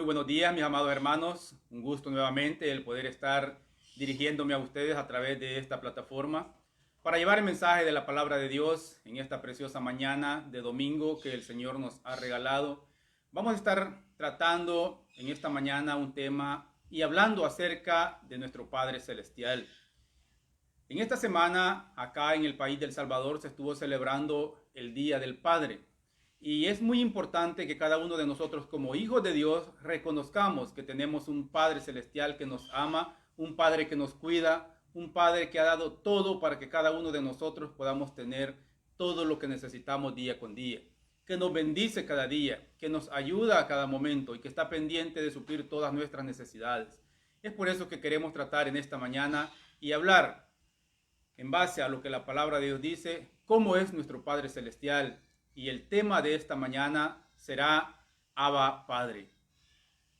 buenos días, mis amados hermanos. Un gusto nuevamente el poder estar dirigiéndome a ustedes a través de esta plataforma para llevar el mensaje de la palabra de Dios en esta preciosa mañana de domingo que el Señor nos ha regalado. Vamos a estar tratando en esta mañana un tema y hablando acerca de nuestro Padre Celestial. En esta semana, acá en el país de El Salvador, se estuvo celebrando el Día del Padre. Y es muy importante que cada uno de nosotros como hijos de Dios reconozcamos que tenemos un Padre Celestial que nos ama, un Padre que nos cuida, un Padre que ha dado todo para que cada uno de nosotros podamos tener todo lo que necesitamos día con día, que nos bendice cada día, que nos ayuda a cada momento y que está pendiente de suplir todas nuestras necesidades. Es por eso que queremos tratar en esta mañana y hablar en base a lo que la palabra de Dios dice, cómo es nuestro Padre Celestial. Y el tema de esta mañana será Abba Padre.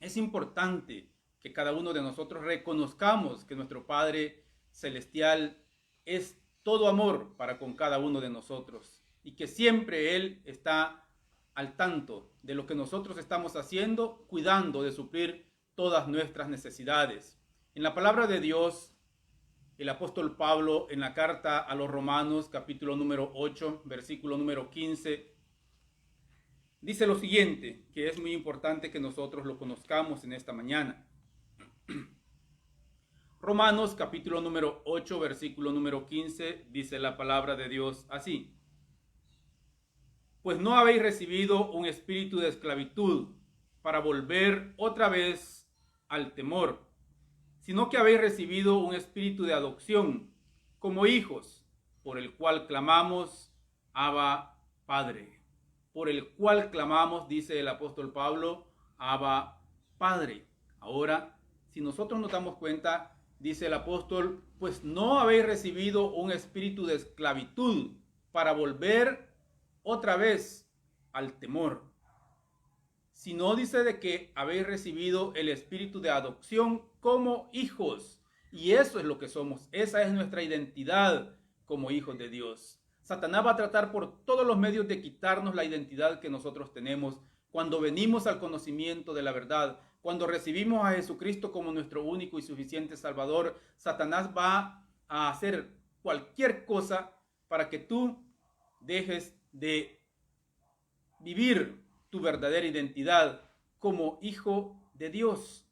Es importante que cada uno de nosotros reconozcamos que nuestro Padre Celestial es todo amor para con cada uno de nosotros y que siempre Él está al tanto de lo que nosotros estamos haciendo, cuidando de suplir todas nuestras necesidades. En la palabra de Dios, el apóstol Pablo en la carta a los Romanos, capítulo número 8, versículo número 15, dice lo siguiente, que es muy importante que nosotros lo conozcamos en esta mañana. Romanos, capítulo número 8, versículo número 15, dice la palabra de Dios así. Pues no habéis recibido un espíritu de esclavitud para volver otra vez al temor, sino que habéis recibido un espíritu de adopción como hijos, por el cual clamamos, Abba, Padre. Por el cual clamamos, dice el apóstol Pablo, Abba, Padre. Ahora, si nosotros nos damos cuenta, dice el apóstol, pues no habéis recibido un espíritu de esclavitud para volver otra vez al temor, sino dice de que habéis recibido el espíritu de adopción como hijos. Y eso es lo que somos. Esa es nuestra identidad como hijos de Dios. Satanás va a tratar por todos los medios de quitarnos la identidad que nosotros tenemos cuando venimos al conocimiento de la verdad. Cuando recibimos a Jesucristo como nuestro único y suficiente Salvador, Satanás va a hacer cualquier cosa para que tú dejes de vivir tu verdadera identidad como hijo de Dios.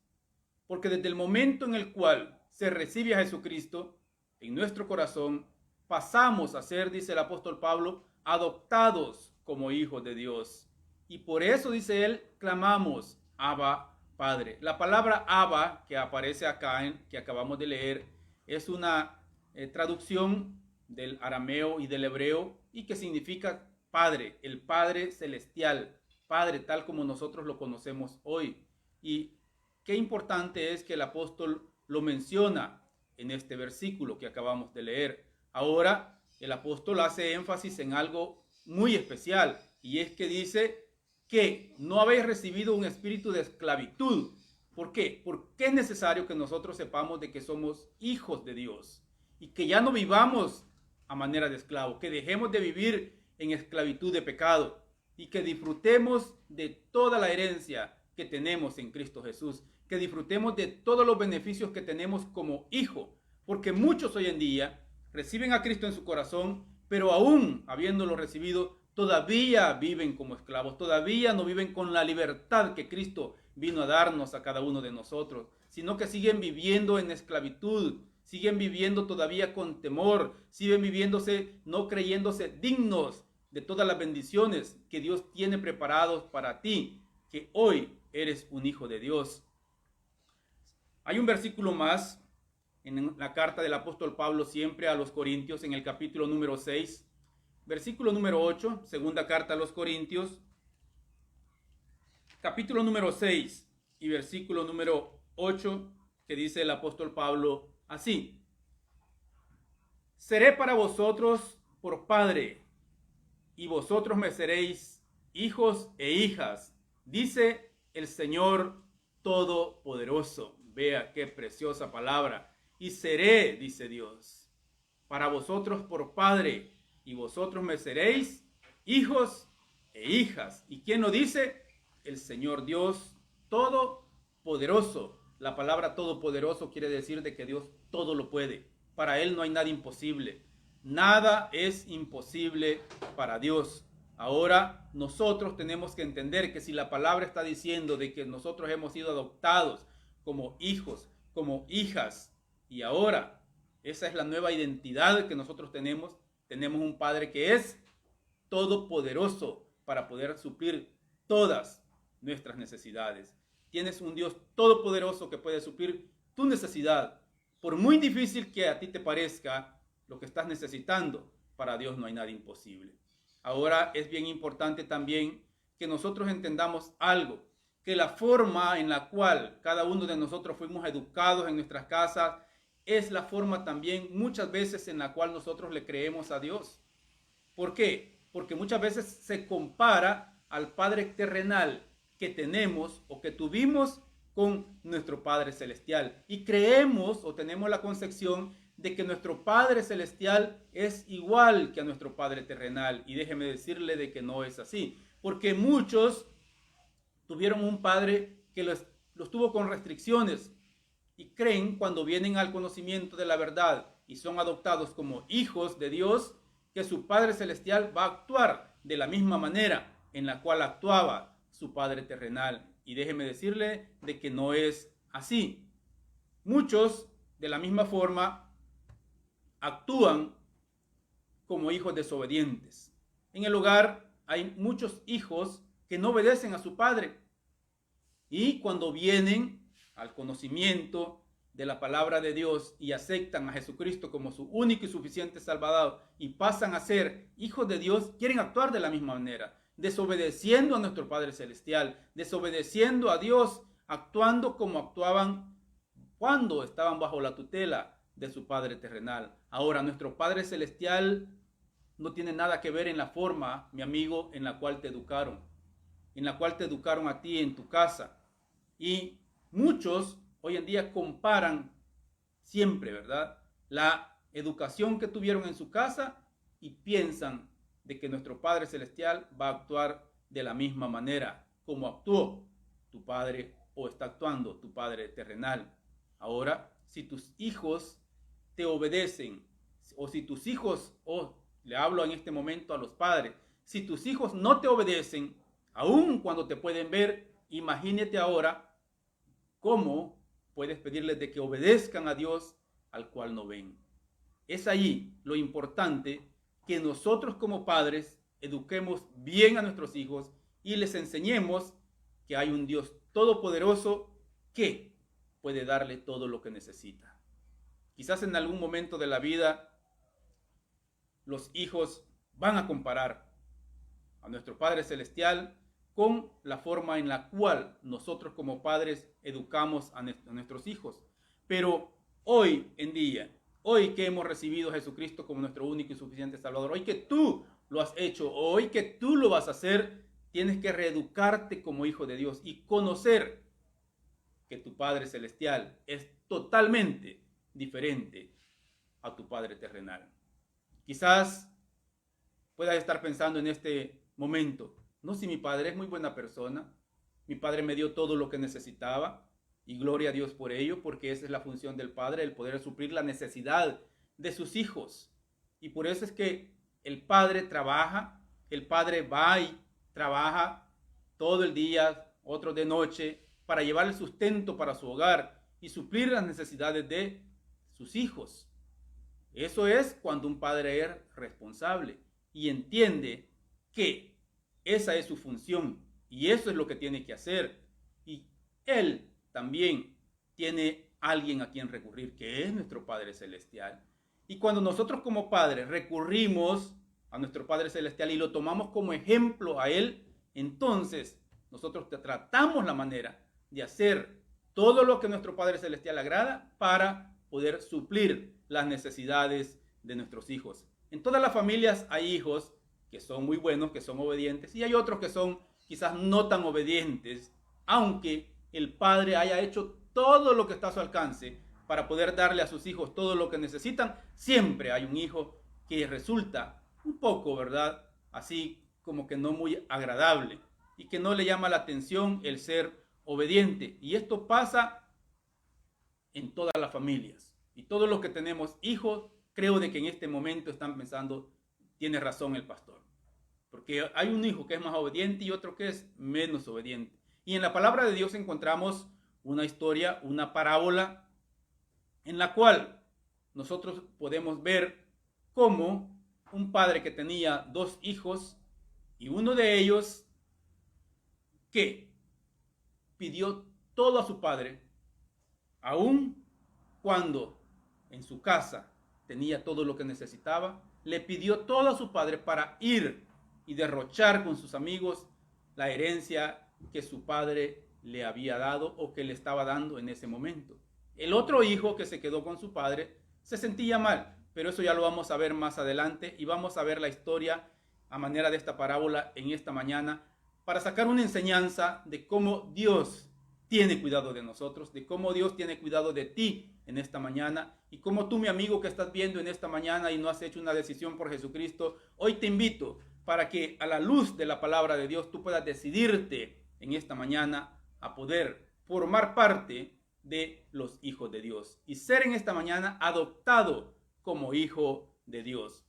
Porque desde el momento en el cual se recibe a Jesucristo en nuestro corazón, pasamos a ser, dice el apóstol Pablo, adoptados como hijos de Dios. Y por eso, dice él, clamamos, Abba, Padre. La palabra Abba, que aparece acá, que acabamos de leer, es una traducción del arameo y del hebreo y que significa Padre, el Padre Celestial, Padre tal como nosotros lo conocemos hoy. Y qué importante es que el apóstol lo menciona en este versículo que acabamos de leer. Ahora, el apóstol hace énfasis en algo muy especial, y es que dice que no habéis recibido un espíritu de esclavitud. ¿Por qué? Porque es necesario que nosotros sepamos de que somos hijos de Dios y que ya no vivamos a manera de esclavo, que dejemos de vivir en esclavitud de pecado y que disfrutemos de toda la herencia que tenemos en Cristo Jesús, que disfrutemos de todos los beneficios que tenemos como hijo, porque muchos hoy en día reciben a Cristo en su corazón, pero aún habiéndolo recibido, todavía viven como esclavos, todavía no viven con la libertad que Cristo vino a darnos a cada uno de nosotros, sino que siguen viviendo en esclavitud, siguen viviendo todavía con temor, siguen viviéndose no creyéndose dignos de todas las bendiciones que Dios tiene preparados para ti, que hoy eres un hijo de Dios. Hay un versículo más en la carta del apóstol Pablo siempre a los Corintios, en el capítulo número 6, versículo número 8, segunda carta a los Corintios, capítulo número 6 y versículo número 8, que dice el apóstol Pablo así: seré para vosotros por padre, y vosotros me seréis hijos e hijas, dice el Señor Todopoderoso. Vea qué preciosa palabra. Y seré, dice Dios, para vosotros por padre, y vosotros me seréis hijos e hijas. ¿Y quién lo dice? El Señor Dios todopoderoso. La palabra todopoderoso quiere decir de que Dios todo lo puede. Para Él no hay nada imposible. Nada es imposible para Dios. Ahora nosotros tenemos que entender que si la palabra está diciendo de que nosotros hemos sido adoptados como hijos, como hijas, y ahora esa es la nueva identidad que nosotros tenemos. Tenemos un Padre que es todopoderoso para poder suplir todas nuestras necesidades. Tienes un Dios todopoderoso que puede suplir tu necesidad. Por muy difícil que a ti te parezca lo que estás necesitando, para Dios no hay nada imposible. Ahora es bien importante también que nosotros entendamos algo, que la forma en la cual cada uno de nosotros fuimos educados en nuestras casas es la forma también muchas veces en la cual nosotros le creemos a Dios. ¿Por qué? Porque muchas veces se compara al Padre terrenal que tenemos o que tuvimos con nuestro Padre celestial. Y creemos o tenemos la concepción de que nuestro Padre celestial es igual que a nuestro Padre terrenal. Y déjeme decirle de que no es así. Porque muchos tuvieron un Padre que los tuvo con restricciones. Y creen cuando vienen al conocimiento de la verdad y son adoptados como hijos de Dios, que su Padre celestial va a actuar de la misma manera en la cual actuaba su Padre terrenal. Y déjeme decirle de que no es así. Muchos de la misma forma actúan como hijos desobedientes. En el hogar hay muchos hijos que no obedecen a su padre. Y cuando vienen al conocimiento de la palabra de Dios y aceptan a Jesucristo como su único y suficiente Salvador y pasan a ser hijos de Dios, quieren actuar de la misma manera, desobedeciendo a nuestro Padre Celestial, desobedeciendo a Dios, actuando como actuaban cuando estaban bajo la tutela de su Padre terrenal. Ahora, nuestro Padre Celestial no tiene nada que ver en la forma, mi amigo, en la cual te educaron a ti en tu casa. Y muchos hoy en día comparan siempre, ¿verdad?, la educación que tuvieron en su casa y piensan de que nuestro Padre Celestial va a actuar de la misma manera como actuó tu Padre o está actuando tu Padre terrenal. Ahora, si tus hijos te obedecen o si tus hijos, le hablo en este momento a los padres, si tus hijos no te obedecen, aun cuando te pueden ver, imagínate ahora cómo puedes pedirles de que obedezcan a Dios al cual no ven. Es ahí lo importante, que nosotros como padres eduquemos bien a nuestros hijos y les enseñemos que hay un Dios todopoderoso que puede darle todo lo que necesita. Quizás en algún momento de la vida los hijos van a comparar a nuestro Padre Celestial con la forma en la cual nosotros como padres educamos a nuestros hijos. Pero hoy en día, hoy que hemos recibido a Jesucristo como nuestro único y suficiente Salvador, hoy que tú lo has hecho, hoy que tú lo vas a hacer, tienes que reeducarte como hijo de Dios y conocer que tu Padre Celestial es totalmente diferente a tu Padre terrenal. Quizás puedas estar pensando en este momento, no, si mi padre es muy buena persona, mi padre me dio todo lo que necesitaba y gloria a Dios por ello, porque esa es la función del padre, el poder suplir la necesidad de sus hijos. Y por eso es que el padre trabaja, el padre va y trabaja todo el día, otro de noche, para llevar el sustento para su hogar y suplir las necesidades de sus hijos. Eso es cuando un padre es responsable y entiende que esa es su función y eso es lo que tiene que hacer. Y él también tiene alguien a quien recurrir, que es nuestro Padre Celestial. Y cuando nosotros como padres recurrimos a nuestro Padre Celestial y lo tomamos como ejemplo a él, entonces nosotros tratamos la manera de hacer todo lo que nuestro Padre Celestial agrada para poder suplir las necesidades de nuestros hijos. En todas las familias hay hijos que son muy buenos, que son obedientes, y hay otros que son quizás no tan obedientes, aunque el padre haya hecho todo lo que está a su alcance para poder darle a sus hijos todo lo que necesitan. Siempre hay un hijo que resulta un poco, ¿verdad?, así como que no muy agradable y que no le llama la atención el ser obediente. Y esto pasa en todas las familias. Y todos los que tenemos hijos, creo de que en este momento están pensando, tiene razón el pastor. Porque hay un hijo que es más obediente y otro que es menos obediente. Y en la palabra de Dios encontramos una historia, una parábola, en la cual nosotros podemos ver cómo un padre que tenía 2 hijos y uno de ellos que pidió todo a su padre, aun cuando en su casa tenía todo lo que necesitaba, le pidió todo a su padre para ir y derrochar con sus amigos la herencia que su padre le había dado o que le estaba dando en ese momento. El otro hijo que se quedó con su padre se sentía mal, pero eso ya lo vamos a ver más adelante y vamos a ver la historia a manera de esta parábola en esta mañana para sacar una enseñanza de cómo Dios tiene cuidado de nosotros, de cómo Dios tiene cuidado de ti en esta mañana y cómo tú, mi amigo que estás viendo en esta mañana y no has hecho una decisión por Jesucristo, hoy te invito para que a la luz de la palabra de Dios tú puedas decidirte en esta mañana a poder formar parte de los hijos de Dios y ser en esta mañana adoptado como hijo de Dios.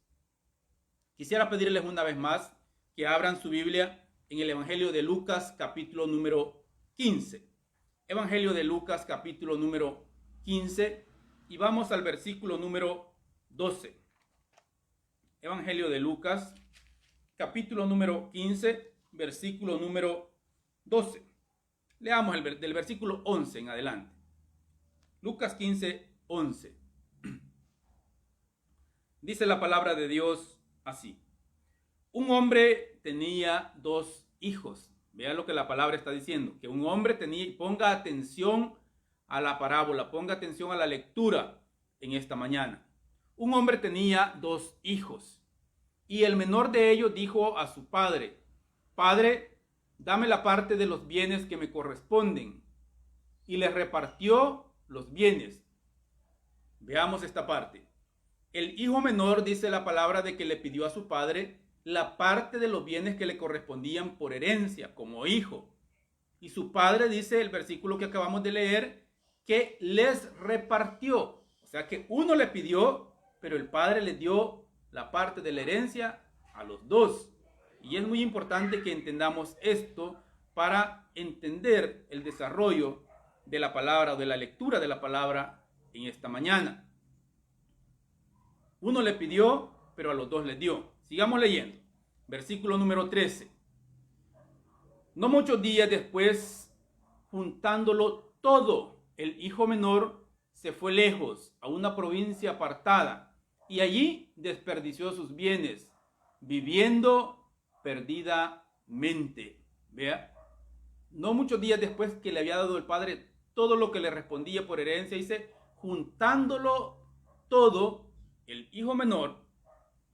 Quisiera pedirles una vez más que abran su Biblia en el Evangelio de Lucas capítulo número 15. Evangelio de Lucas capítulo número 15 y vamos al versículo número 12. Evangelio de Lucas capítulo número 15, versículo número 12. Leamos del versículo 11 en adelante. Lucas 15, 11. Dice la palabra de Dios así. Un hombre tenía 2 hijos. Vea lo que la palabra está diciendo. Que un hombre tenía, ponga atención a la parábola, ponga atención a la lectura en esta mañana. Un hombre tenía 2 hijos. Y el menor de ellos dijo a su padre, Padre, dame la parte de los bienes que me corresponden. Y le repartió los bienes. Veamos esta parte. El hijo menor dice la palabra de que le pidió a su padre la parte de los bienes que le correspondían por herencia como hijo. Y su padre dice el versículo que acabamos de leer que les repartió. O sea que uno le pidió, pero el padre le dio la parte de la herencia a los 2. Y es muy importante que entendamos esto para entender el desarrollo de la palabra o de la lectura de la palabra en esta mañana. Uno le pidió, pero a los 2 les dio. Sigamos leyendo. Versículo número 13. No muchos días después, juntándolo todo, el hijo menor se fue lejos a una provincia apartada y allí desperdició sus bienes, viviendo perdidamente. Vea, no muchos días después que le había dado el padre todo lo que le respondía por herencia, dice, juntándolo todo, el hijo menor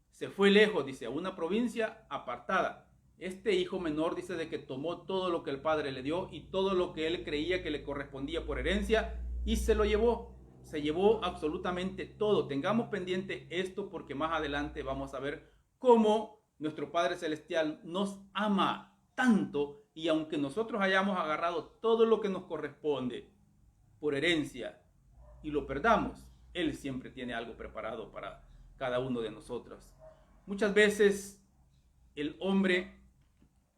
se fue lejos, dice, a una provincia apartada. Este hijo menor dice de que tomó todo lo que el padre le dio y todo lo que él creía que le correspondía por herencia y se lo llevó. Se llevó absolutamente todo. Tengamos pendiente esto porque más adelante vamos a ver cómo nuestro Padre Celestial nos ama tanto y aunque nosotros hayamos agarrado todo lo que nos corresponde por herencia y lo perdamos, Él siempre tiene algo preparado para cada uno de nosotros. Muchas veces el hombre,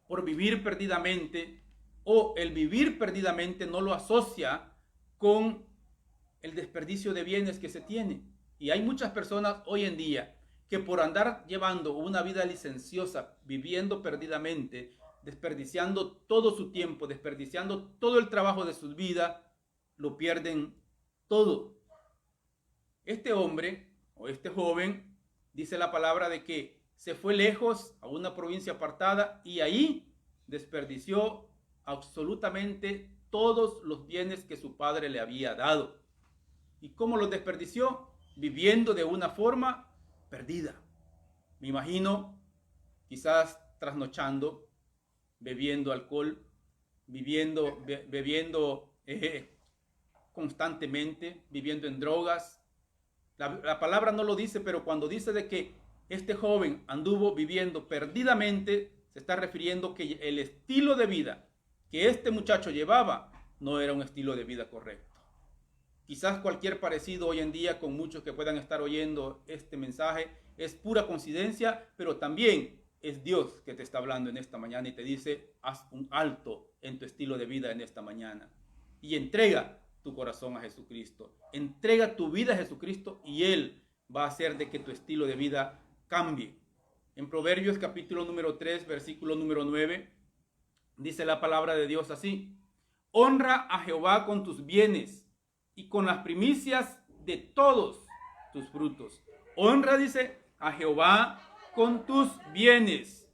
por vivir perdidamente, o el vivir perdidamente no lo asocia con el desperdicio de bienes que se tiene. Y hay muchas personas hoy en día que por andar llevando una vida licenciosa, viviendo perdidamente, desperdiciando todo su tiempo, desperdiciando todo el trabajo de su vida, lo pierden todo. Este hombre o este joven dice la palabra de que se fue lejos a una provincia apartada y ahí desperdició absolutamente todos los bienes que su padre le había dado. ¿Y cómo los desperdició? Viviendo de una forma perdida. Me imagino quizás trasnochando, bebiendo alcohol, bebiendo constantemente, viviendo en drogas. La palabra no lo dice, pero cuando dice de que este joven anduvo viviendo perdidamente, se está refiriendo que el estilo de vida que este muchacho llevaba no era un estilo de vida correcto. Quizás cualquier parecido hoy en día con muchos que puedan estar oyendo este mensaje es pura coincidencia, pero también es Dios que te está hablando en esta mañana y te dice, haz un alto en tu estilo de vida en esta mañana y entrega tu corazón a Jesucristo. Entrega tu vida a Jesucristo y Él va a hacer de que tu estilo de vida cambie. En Proverbios capítulo número 3, versículo número 9, dice la palabra de Dios así: honra a Jehová con tus bienes y con las primicias de todos tus frutos. Honra, dice, a Jehová con tus bienes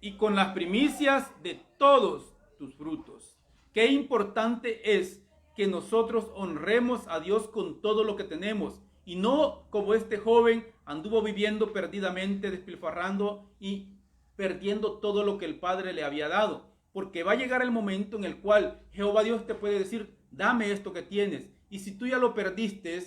y con las primicias de todos tus frutos. Qué importante es que nosotros honremos a Dios con todo lo que tenemos y no como este joven anduvo viviendo perdidamente, despilfarrando y perdiendo todo lo que el Padre le había dado. Porque va a llegar el momento en el cual Jehová Dios te puede decir, dame esto que tienes. Y si tú ya lo perdiste,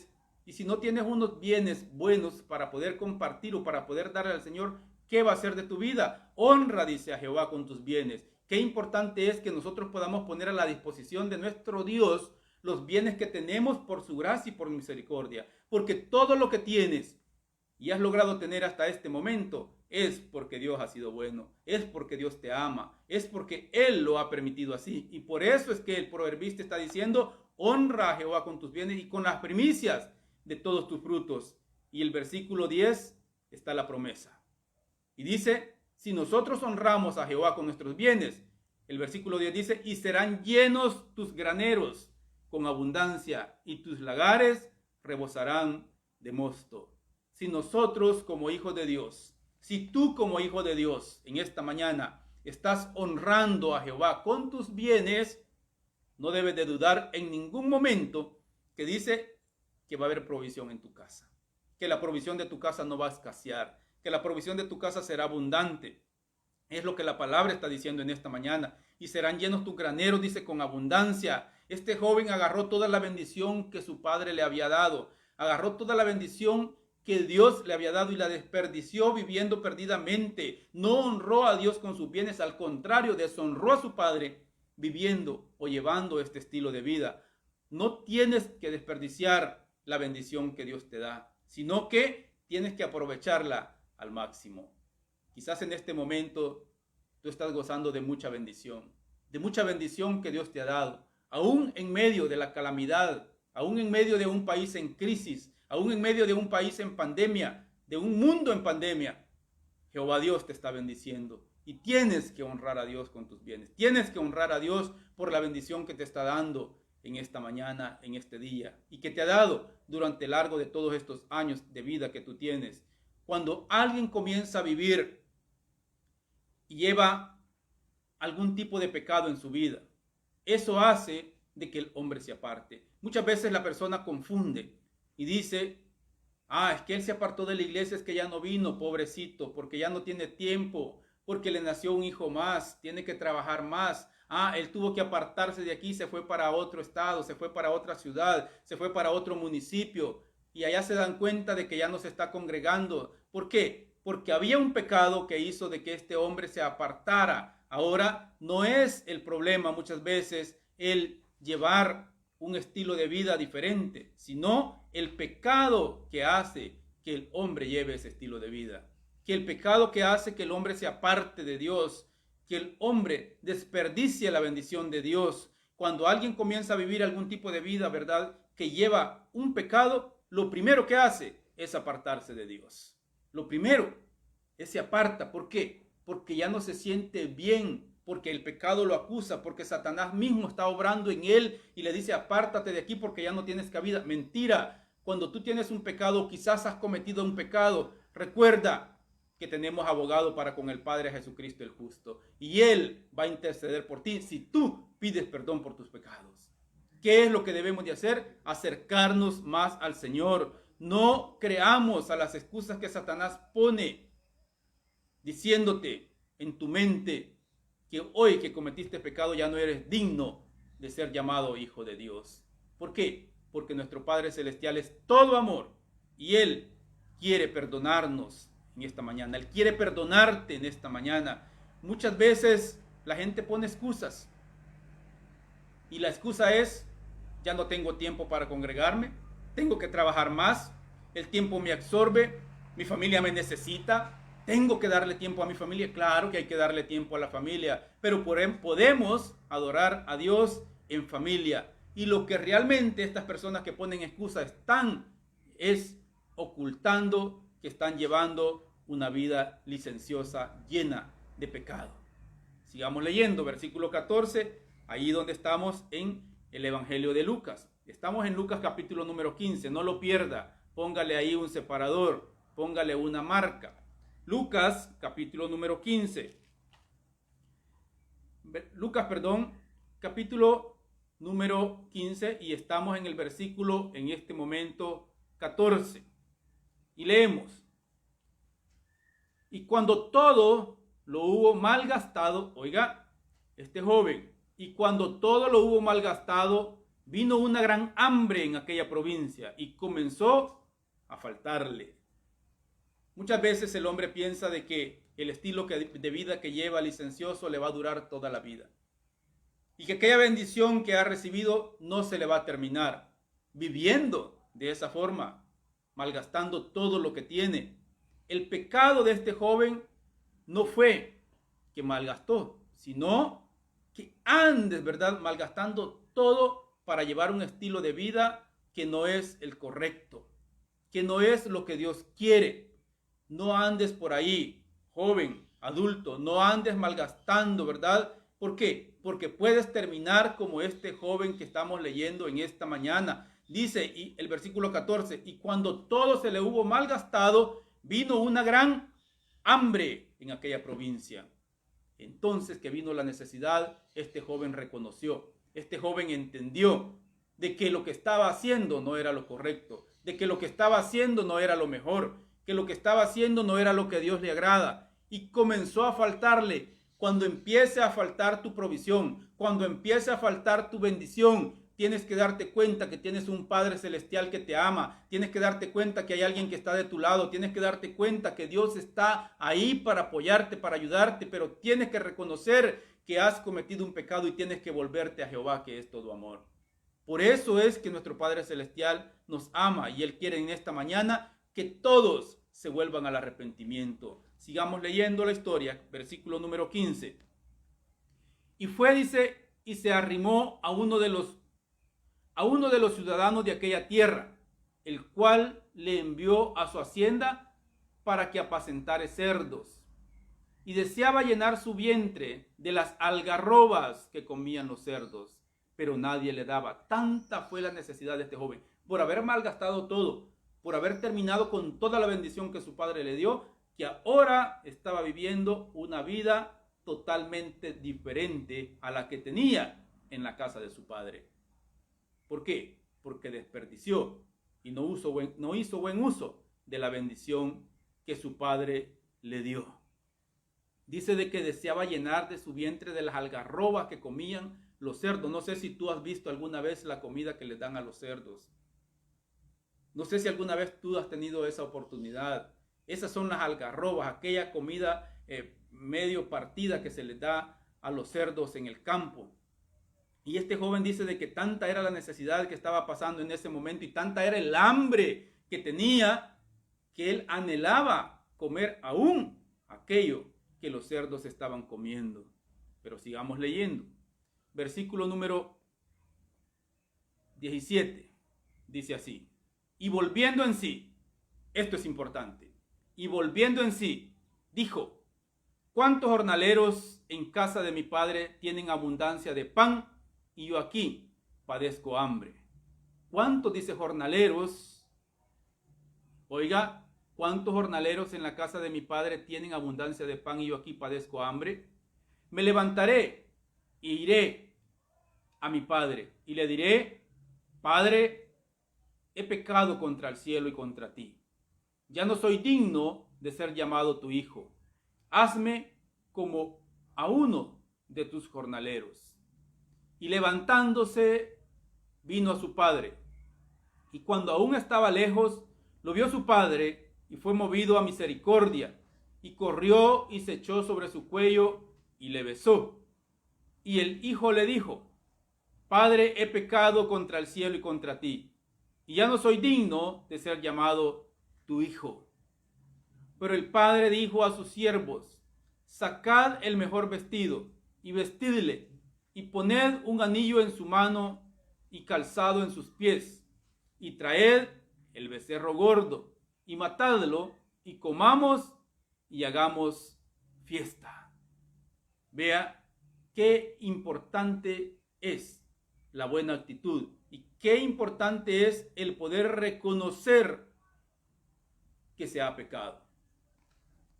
y si no tienes unos bienes buenos para poder compartir o para poder darle al Señor, ¿qué va a hacer de tu vida? Honra, dice, a Jehová con tus bienes. Qué importante es que nosotros podamos poner a la disposición de nuestro Dios los bienes que tenemos por su gracia y por misericordia. Porque todo lo que tienes y has logrado tener hasta este momento es porque Dios ha sido bueno, es porque Dios te ama, es porque Él lo ha permitido así. Y por eso es que el proverbista está diciendo, honra a Jehová con tus bienes y con las primicias de todos tus frutos. Y el versículo 10 está la promesa. Y dice, si nosotros honramos a Jehová con nuestros bienes, el versículo 10 dice, y serán llenos tus graneros con abundancia y tus lagares rebosarán de mosto. Si nosotros como hijos de Dios, si tú como hijo de Dios en esta mañana estás honrando a Jehová con tus bienes, no debes de dudar en ningún momento que dice que va a haber provisión en tu casa, que la provisión de tu casa no va a escasear, que la provisión de tu casa será abundante. Es lo que la palabra está diciendo en esta mañana. Y serán llenos tus graneros, dice, con abundancia. Este joven agarró toda la bendición que su padre le había dado. Agarró toda la bendición que Dios le había dado y la desperdició viviendo perdidamente. No honró a Dios con sus bienes, al contrario, deshonró a su padre viviendo o llevando este estilo de vida. No tienes que desperdiciar la bendición que Dios te da, sino que tienes que aprovecharla al máximo. Quizás en este momento tú estás gozando de mucha bendición que Dios te ha dado, aún en medio de la calamidad, aún en medio de un país en crisis, aún en medio de un país en pandemia, de un mundo en pandemia. Jehová Dios te está bendiciendo y tienes que honrar a Dios con tus bienes. Tienes que honrar a Dios por la bendición que te está dando en esta mañana, en este día, y que te ha dado durante el largo de todos estos años de vida que tú tienes. Cuando alguien comienza a vivir y lleva algún tipo de pecado en su vida, eso hace de que el hombre se aparte. Muchas veces la persona confunde y dice, es que él se apartó de la iglesia, es que ya no vino, pobrecito, porque ya no tiene tiempo, porque le nació un hijo más, tiene que trabajar más. Él tuvo que apartarse de aquí, se fue para otro estado, se fue para otra ciudad, se fue para otro municipio, y allá se dan cuenta de que ya no se está congregando. ¿Por qué? Porque había un pecado que hizo de que este hombre se apartara. Ahora no es el problema muchas veces el llevar un estilo de vida diferente, sino el pecado que hace que el hombre lleve ese estilo de vida, que el pecado que hace que el hombre se aparte de Dios, que el hombre desperdicie la bendición de Dios. Cuando alguien comienza a vivir algún tipo de vida, ¿verdad?, que lleva un pecado, lo primero que hace es apartarse de Dios. Lo primero es se aparta. ¿Por qué? Porque ya no se siente bien, porque el pecado lo acusa, porque Satanás mismo está obrando en él y le dice, apártate de aquí porque ya no tienes cabida. Mentira. Cuando tú tienes un pecado, quizás has cometido un pecado, recuerda que tenemos abogado para con el Padre, Jesucristo el justo, y Él va a interceder por ti si tú pides perdón por tus pecados. ¿Qué es lo que debemos de hacer? Acercarnos más al Señor. No creamos a las excusas que Satanás pone diciéndote en tu mente que hoy que cometiste pecado ya no eres digno de ser llamado hijo de Dios. ¿Por qué? Porque nuestro Padre Celestial es todo amor y Él quiere perdonarnos en esta mañana. Él quiere perdonarte en esta mañana. Muchas veces la gente pone excusas. Y la excusa es, ya no tengo tiempo para congregarme, tengo que trabajar más, el tiempo me absorbe, mi familia me necesita, tengo que darle tiempo a mi familia. Claro que hay que darle tiempo a la familia, pero podemos adorar a Dios en familia. Y lo que realmente estas personas que ponen excusas están es ocultando que están llevando una vida licenciosa llena de pecado. Sigamos leyendo, versículo 14, ahí donde estamos en el Evangelio de Lucas. Estamos en Lucas capítulo número 15, no lo pierda, póngale ahí un separador, póngale una marca. Lucas capítulo número 15. Capítulo número 15 y estamos en el versículo en este momento 14. Y leemos. Y cuando todo lo hubo malgastado, oiga, este joven, y cuando todo lo hubo malgastado, vino una gran hambre en aquella provincia y comenzó a faltarle. Muchas veces el hombre piensa de que el estilo de vida que lleva licencioso le va a durar toda la vida. Y que aquella bendición que ha recibido no se le va a terminar. Viviendo de esa forma, malgastando todo lo que tiene. El pecado de este joven no fue que malgastó, sino que andes, ¿verdad? Malgastando todo para llevar un estilo de vida que no es el correcto, que no es lo que Dios quiere. No andes por ahí, joven, adulto, no andes malgastando, ¿verdad? ¿Por qué? Porque puedes terminar como este joven que estamos leyendo en esta mañana. Dice y el versículo 14, y cuando todo se le hubo malgastado, vino una gran hambre en aquella provincia. Entonces que vino la necesidad, este joven reconoció, este joven entendió de que lo que estaba haciendo no era lo correcto, de que lo que estaba haciendo no era lo mejor, que lo que estaba haciendo no era lo que a Dios le agrada, y comenzó a faltarle. Cuando empiece a faltar tu provisión, cuando empiece a faltar tu bendición, tienes que darte cuenta que tienes un Padre Celestial que te ama, tienes que darte cuenta que hay alguien que está de tu lado, tienes que darte cuenta que Dios está ahí para apoyarte, para ayudarte, pero tienes que reconocer que has cometido un pecado y tienes que volverte a Jehová, que es todo amor. Por eso es que nuestro Padre Celestial nos ama y Él quiere en esta mañana que todos se vuelvan al arrepentimiento. Sigamos leyendo la historia, versículo número 15. Y fue, dice, y se arrimó a uno de los ciudadanos de aquella tierra, el cual le envió a su hacienda para que apacentare cerdos. Y deseaba llenar su vientre de las algarrobas que comían los cerdos, pero nadie le daba. Tanta fue la necesidad de este joven, por haber malgastado todo, por haber terminado con toda la bendición que su padre le dio, que ahora estaba viviendo una vida totalmente diferente a la que tenía en la casa de su padre. ¿Por qué? Porque desperdició y no hizo buen uso de la bendición que su padre le dio. Dice de que deseaba llenar de su vientre de las algarrobas que comían los cerdos. No sé si tú has visto alguna vez la comida que les dan a los cerdos. No sé si alguna vez tú has tenido esa oportunidad. Esas son las algarrobas, aquella comida medio partida que se les da a los cerdos en el campo. Y este joven dice de que tanta era la necesidad que estaba pasando en ese momento y tanta era el hambre que tenía, que él anhelaba comer aún aquello que los cerdos estaban comiendo. Pero sigamos leyendo. Versículo número 17 dice así: y volviendo en sí, esto es importante, y volviendo en sí, dijo: ¿cuántos jornaleros en casa de mi padre tienen abundancia de pan y yo aquí padezco hambre? ¿Cuántos, dice, jornaleros? Oiga, ¿cuántos jornaleros en la casa de mi padre tienen abundancia de pan y yo aquí padezco hambre? Me levantaré e iré a mi padre y le diré: Padre, he pecado contra el cielo y contra ti. Ya no soy digno de ser llamado tu hijo. Hazme como a uno de tus jornaleros. Y levantándose, vino a su padre. Y cuando aún estaba lejos, lo vio su padre y fue movido a misericordia. Y corrió y se echó sobre su cuello y le besó. Y el hijo le dijo: Padre, he pecado contra el cielo y contra ti, y ya no soy digno de ser llamado tu hijo. Pero el padre dijo a sus siervos: sacad el mejor vestido y vestidle, y poned un anillo en su mano y calzado en sus pies, y traed el becerro gordo y matadlo, y comamos y hagamos fiesta. Vea qué importante es la buena actitud y qué importante es el poder reconocer que se ha pecado.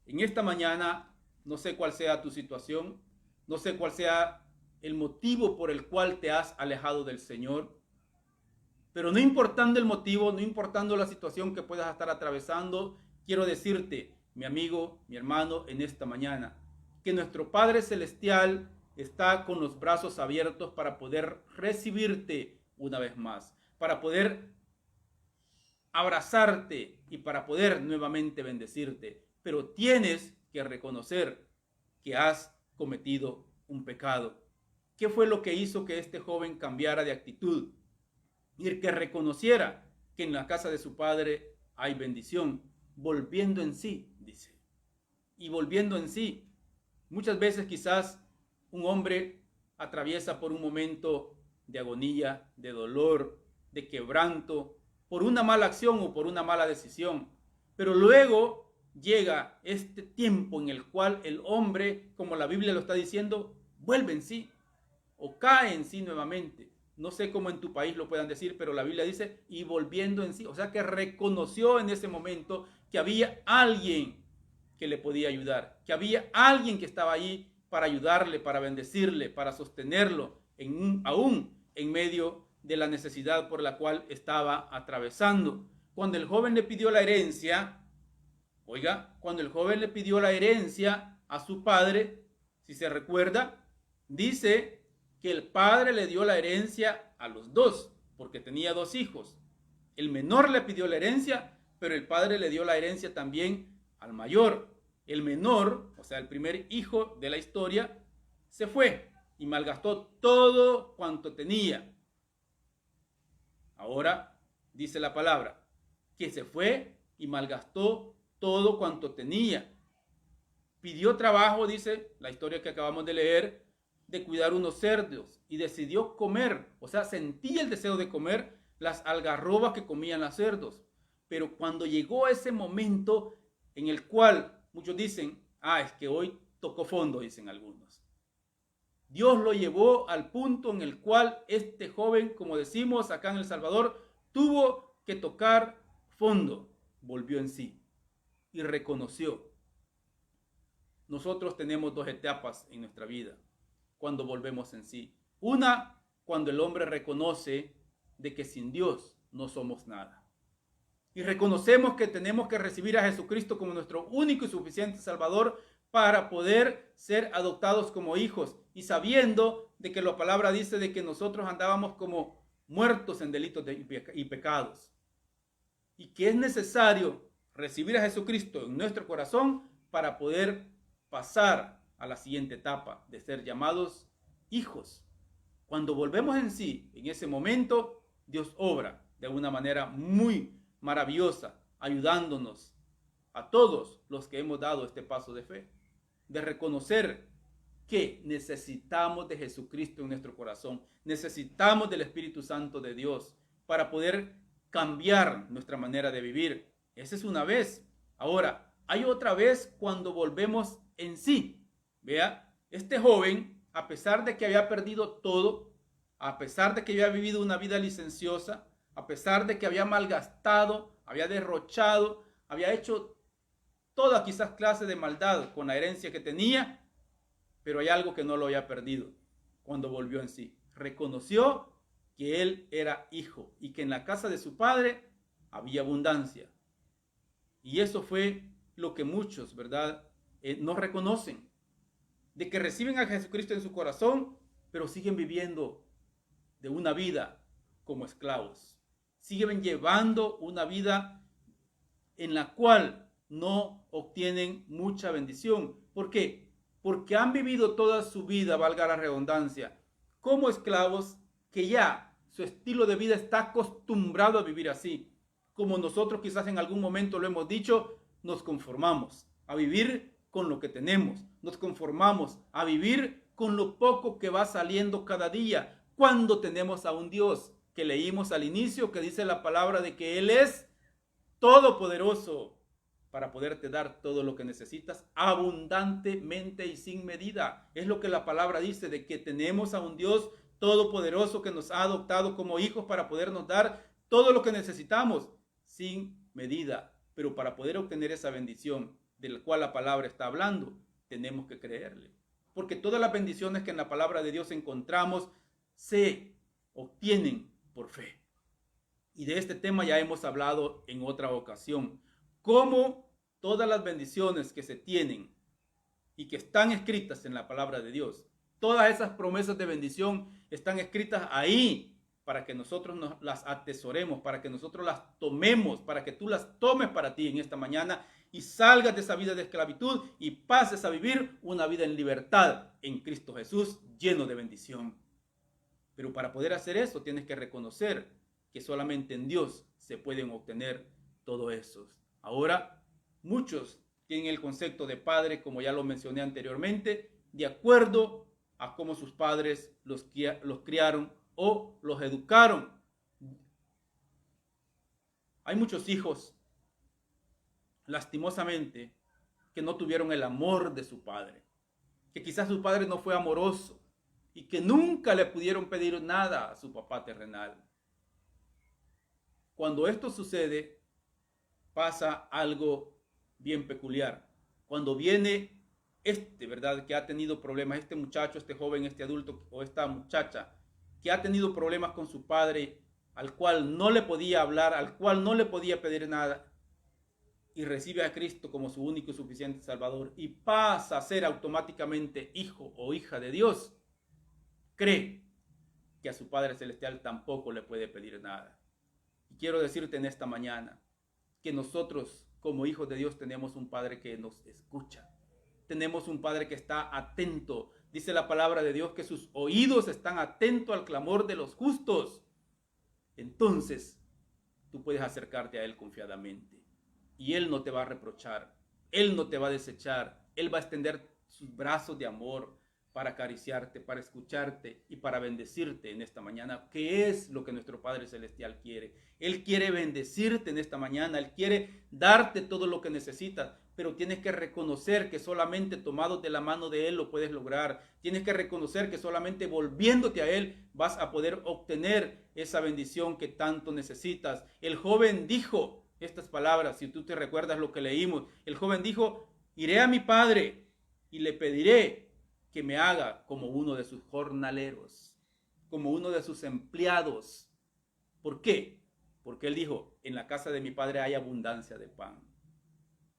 En esta mañana, no sé cuál sea tu situación, no sé cuál sea el motivo por el cual te has alejado del Señor, pero no importando el motivo, no importando la situación que puedas estar atravesando, quiero decirte, mi amigo, mi hermano, en esta mañana, que nuestro Padre Celestial está con los brazos abiertos para poder recibirte una vez más, para poder abrazarte y para poder nuevamente bendecirte. Pero tienes que reconocer que has cometido un pecado. ¿Qué fue lo que hizo que este joven cambiara de actitud? Y que reconociera que en la casa de su padre hay bendición, volviendo en sí, dice. Y volviendo en sí. Muchas veces quizás un hombre atraviesa por un momento de agonía, de dolor, de quebranto, por una mala acción o por una mala decisión. Pero luego llega este tiempo en el cual el hombre, como la Biblia lo está diciendo, vuelve en sí o cae en sí nuevamente. No sé cómo en tu país lo puedan decir, pero la Biblia dice, y volviendo en sí. O sea que reconoció en ese momento que había alguien que le podía ayudar, que había alguien que estaba ahí para ayudarle, para bendecirle, para sostenerlo, aún en medio de la necesidad por la cual estaba atravesando. Cuando el joven le pidió la herencia, cuando el joven le pidió la herencia a su padre, si se recuerda, dice que el padre le dio la herencia a los dos, porque tenía dos hijos. El menor le pidió la herencia, pero el padre le dio la herencia también al mayor. El menor, o sea, el primer hijo de la historia, se fue y malgastó todo cuanto tenía. Ahora dice la palabra, que se fue y malgastó todo cuanto tenía. Pidió trabajo, dice la historia que acabamos de leer, de cuidar unos cerdos y decidió comer, o sea, sentía el deseo de comer las algarrobas que comían los cerdos. Pero cuando llegó ese momento en el cual muchos dicen, es que hoy tocó fondo, dicen algunos. Dios lo llevó al punto en el cual este joven, como decimos acá en El Salvador, tuvo que tocar fondo. Volvió en sí y reconoció. Nosotros tenemos dos etapas en nuestra vida cuando volvemos en sí. Una, cuando el hombre reconoce de que sin Dios no somos nada. Y reconocemos que tenemos que recibir a Jesucristo como nuestro único y suficiente Salvador para poder ser adoptados como hijos. Y sabiendo de que la palabra dice de que nosotros andábamos como muertos en delitos y pecados. Y que es necesario recibir a Jesucristo en nuestro corazón para poder pasar a la siguiente etapa de ser llamados hijos. Cuando volvemos en sí, en ese momento, Dios obra de una manera muy maravillosa, ayudándonos a todos los que hemos dado este paso de fe, de reconocer que necesitamos de Jesucristo en nuestro corazón, necesitamos del Espíritu Santo de Dios para poder cambiar nuestra manera de vivir. Esa es una vez. Ahora, hay otra vez cuando volvemos en sí. Vea, este joven, a pesar de que había perdido todo, a pesar de que había vivido una vida licenciosa, a pesar de que había malgastado, había derrochado, había hecho toda quizás clase de maldad con la herencia que tenía, pero hay algo que no lo había perdido cuando volvió en sí. Reconoció que él era hijo y que en la casa de su padre había abundancia. Y eso fue lo que muchos, ¿verdad?, no reconocen. De que reciben a Jesucristo en su corazón, pero siguen viviendo de una vida como esclavos. Siguen llevando una vida en la cual no obtienen mucha bendición. ¿Por qué? Porque han vivido toda su vida, valga la redundancia, como esclavos que ya su estilo de vida está acostumbrado a vivir así. Como nosotros quizás en algún momento lo hemos dicho, nos conformamos a vivir con lo que tenemos. Nos conformamos a vivir con lo poco que va saliendo cada día. Cuando tenemos a un Dios que leímos al inicio, que dice la palabra de que Él es todopoderoso para poderte dar todo lo que necesitas abundantemente y sin medida. Es lo que la palabra dice, de que tenemos a un Dios todopoderoso que nos ha adoptado como hijos para podernos dar todo lo que necesitamos sin medida. Pero para poder obtener esa bendición de la cual la palabra está hablando, tenemos que creerle. Porque todas las bendiciones que en la palabra de Dios encontramos se obtienen por fe. Y de este tema ya hemos hablado en otra ocasión. Cómo todas las bendiciones que se tienen y que están escritas en la palabra de Dios, todas esas promesas de bendición están escritas ahí para que nosotros nos las atesoremos, para que nosotros las tomemos, para que tú las tomes para ti en esta mañana y salgas de esa vida de esclavitud y pases a vivir una vida en libertad en Cristo Jesús, lleno de bendición. Pero para poder hacer eso tienes que reconocer que solamente en Dios se pueden obtener todo eso. Ahora, muchos tienen el concepto de padre, como ya lo mencioné anteriormente, de acuerdo a cómo sus padres los criaron o los educaron. Hay muchos hijos, lastimosamente, que no tuvieron el amor de su padre, que quizás su padre no fue amoroso y que nunca le pudieron pedir nada a su papá terrenal. Cuando esto sucede, pasa algo bien peculiar. Cuando viene ¿verdad?, que ha tenido problemas, este muchacho, este joven, este adulto o esta muchacha que ha tenido problemas con su padre, al cual no le podía hablar, al cual no le podía pedir nada, y recibe a Cristo como su único y suficiente Salvador y pasa a ser automáticamente hijo o hija de Dios, cree que a su Padre Celestial tampoco le puede pedir nada. Y quiero decirte en esta mañana que nosotros como hijos de Dios tenemos un Padre que nos escucha. Tenemos un Padre que está atento. Dice la palabra de Dios que sus oídos están atentos al clamor de los justos. Entonces, tú puedes acercarte a Él confiadamente. Y Él no te va a reprochar. Él no te va a desechar. Él va a extender sus brazos de amor para acariciarte, para escucharte y para bendecirte en esta mañana, que es lo que nuestro Padre Celestial quiere. Él quiere bendecirte en esta mañana, Él quiere darte todo lo que necesitas, pero tienes que reconocer que solamente tomados de la mano de Él lo puedes lograr. Tienes que reconocer que solamente volviéndote a Él vas a poder obtener esa bendición que tanto necesitas. El joven dijo estas palabras, si tú te recuerdas lo que leímos, el joven dijo: iré a mi padre y le pediré que me haga como uno de sus jornaleros, como uno de sus empleados. ¿Por qué? Porque él dijo: en la casa de mi padre hay abundancia de pan.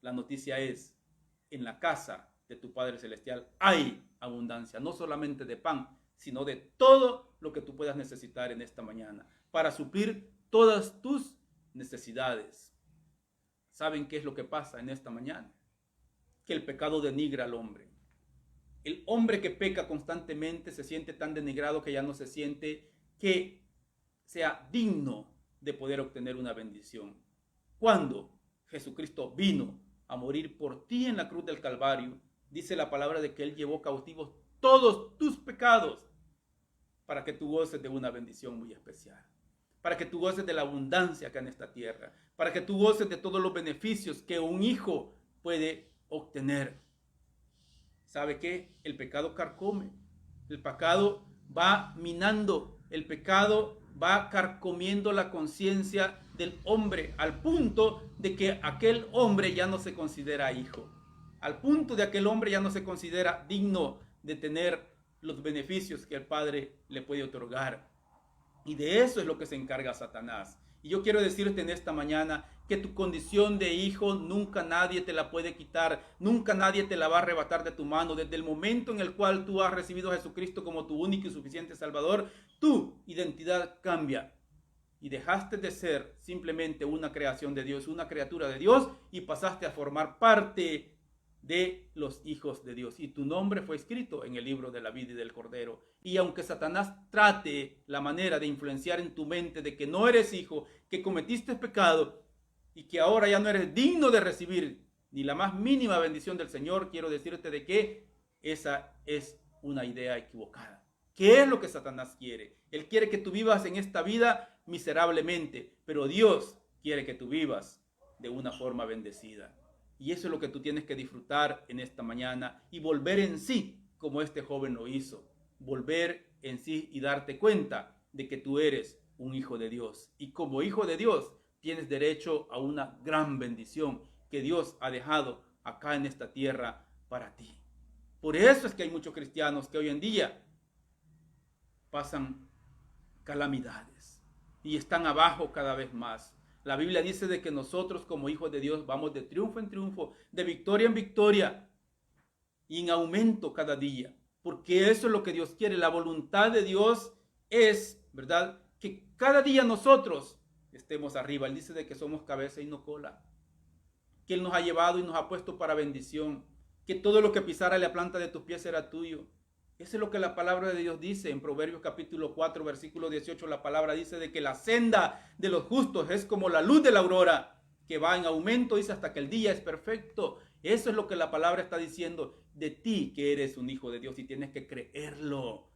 La noticia es: en la casa de tu Padre Celestial hay abundancia, no solamente de pan, sino de todo lo que tú puedas necesitar en esta mañana, para suplir todas tus necesidades. ¿Saben qué es lo que pasa en esta mañana? Que el pecado denigra al hombre. El hombre que peca constantemente se siente tan denigrado que ya no se siente que sea digno de poder obtener una bendición. Cuando Jesucristo vino a morir por ti en la cruz del Calvario, dice la palabra de que Él llevó cautivos todos tus pecados para que tú goces de una bendición muy especial, para que tú goces de la abundancia acá en esta tierra, para que tú goces de todos los beneficios que un hijo puede obtener. ¿Sabe qué? El pecado carcome, el pecado va minando, el pecado va carcomiendo la conciencia del hombre al punto de que aquel hombre ya no se considera hijo, al punto de que aquel hombre ya no se considera digno de tener los beneficios que el Padre le puede otorgar. Y de eso es lo que se encarga Satanás. Y yo quiero decirte en esta mañana que tu condición de hijo nunca nadie te la puede quitar, nunca nadie te la va a arrebatar de tu mano. Desde el momento en el cual tú has recibido a Jesucristo como tu único y suficiente Salvador, tu identidad cambia. Y dejaste de ser simplemente una creación de Dios, una criatura de Dios, y pasaste a formar parte de los hijos de Dios. Y tu nombre fue escrito en el libro de la vida y del Cordero. Y aunque Satanás trate la manera de influenciar en tu mente de que no eres hijo, que cometiste pecado y que ahora ya no eres digno de recibir ni la más mínima bendición del Señor, quiero decirte de que esa es una idea equivocada. ¿Qué es lo que Satanás quiere? Él quiere que tú vivas en esta vida miserablemente, pero Dios quiere que tú vivas de una forma bendecida. Y eso es lo que tú tienes que disfrutar en esta mañana y volver en sí, como este joven lo hizo. Volver en sí y darte cuenta de que tú eres un hijo de Dios. Y como hijo de Dios, tienes derecho a una gran bendición que Dios ha dejado acá en esta tierra para ti. Por eso es que hay muchos cristianos que hoy en día pasan calamidades y están abajo cada vez más. La Biblia dice de que nosotros como hijos de Dios vamos de triunfo en triunfo, de victoria en victoria y en aumento cada día, porque eso es lo que Dios quiere. La voluntad de Dios es, ¿verdad?, que cada día nosotros estemos arriba. Él dice de que somos cabeza y no cola, que Él nos ha llevado y nos ha puesto para bendición, que todo lo que pisara la planta de tus pies era tuyo. Eso es lo que la palabra de Dios dice en Proverbios capítulo 4, versículo 18. La palabra dice de que la senda de los justos es como la luz de la aurora, que va en aumento, dice, hasta que el día es perfecto. Eso es lo que la palabra está diciendo de ti, que eres un hijo de Dios, y tienes que creerlo.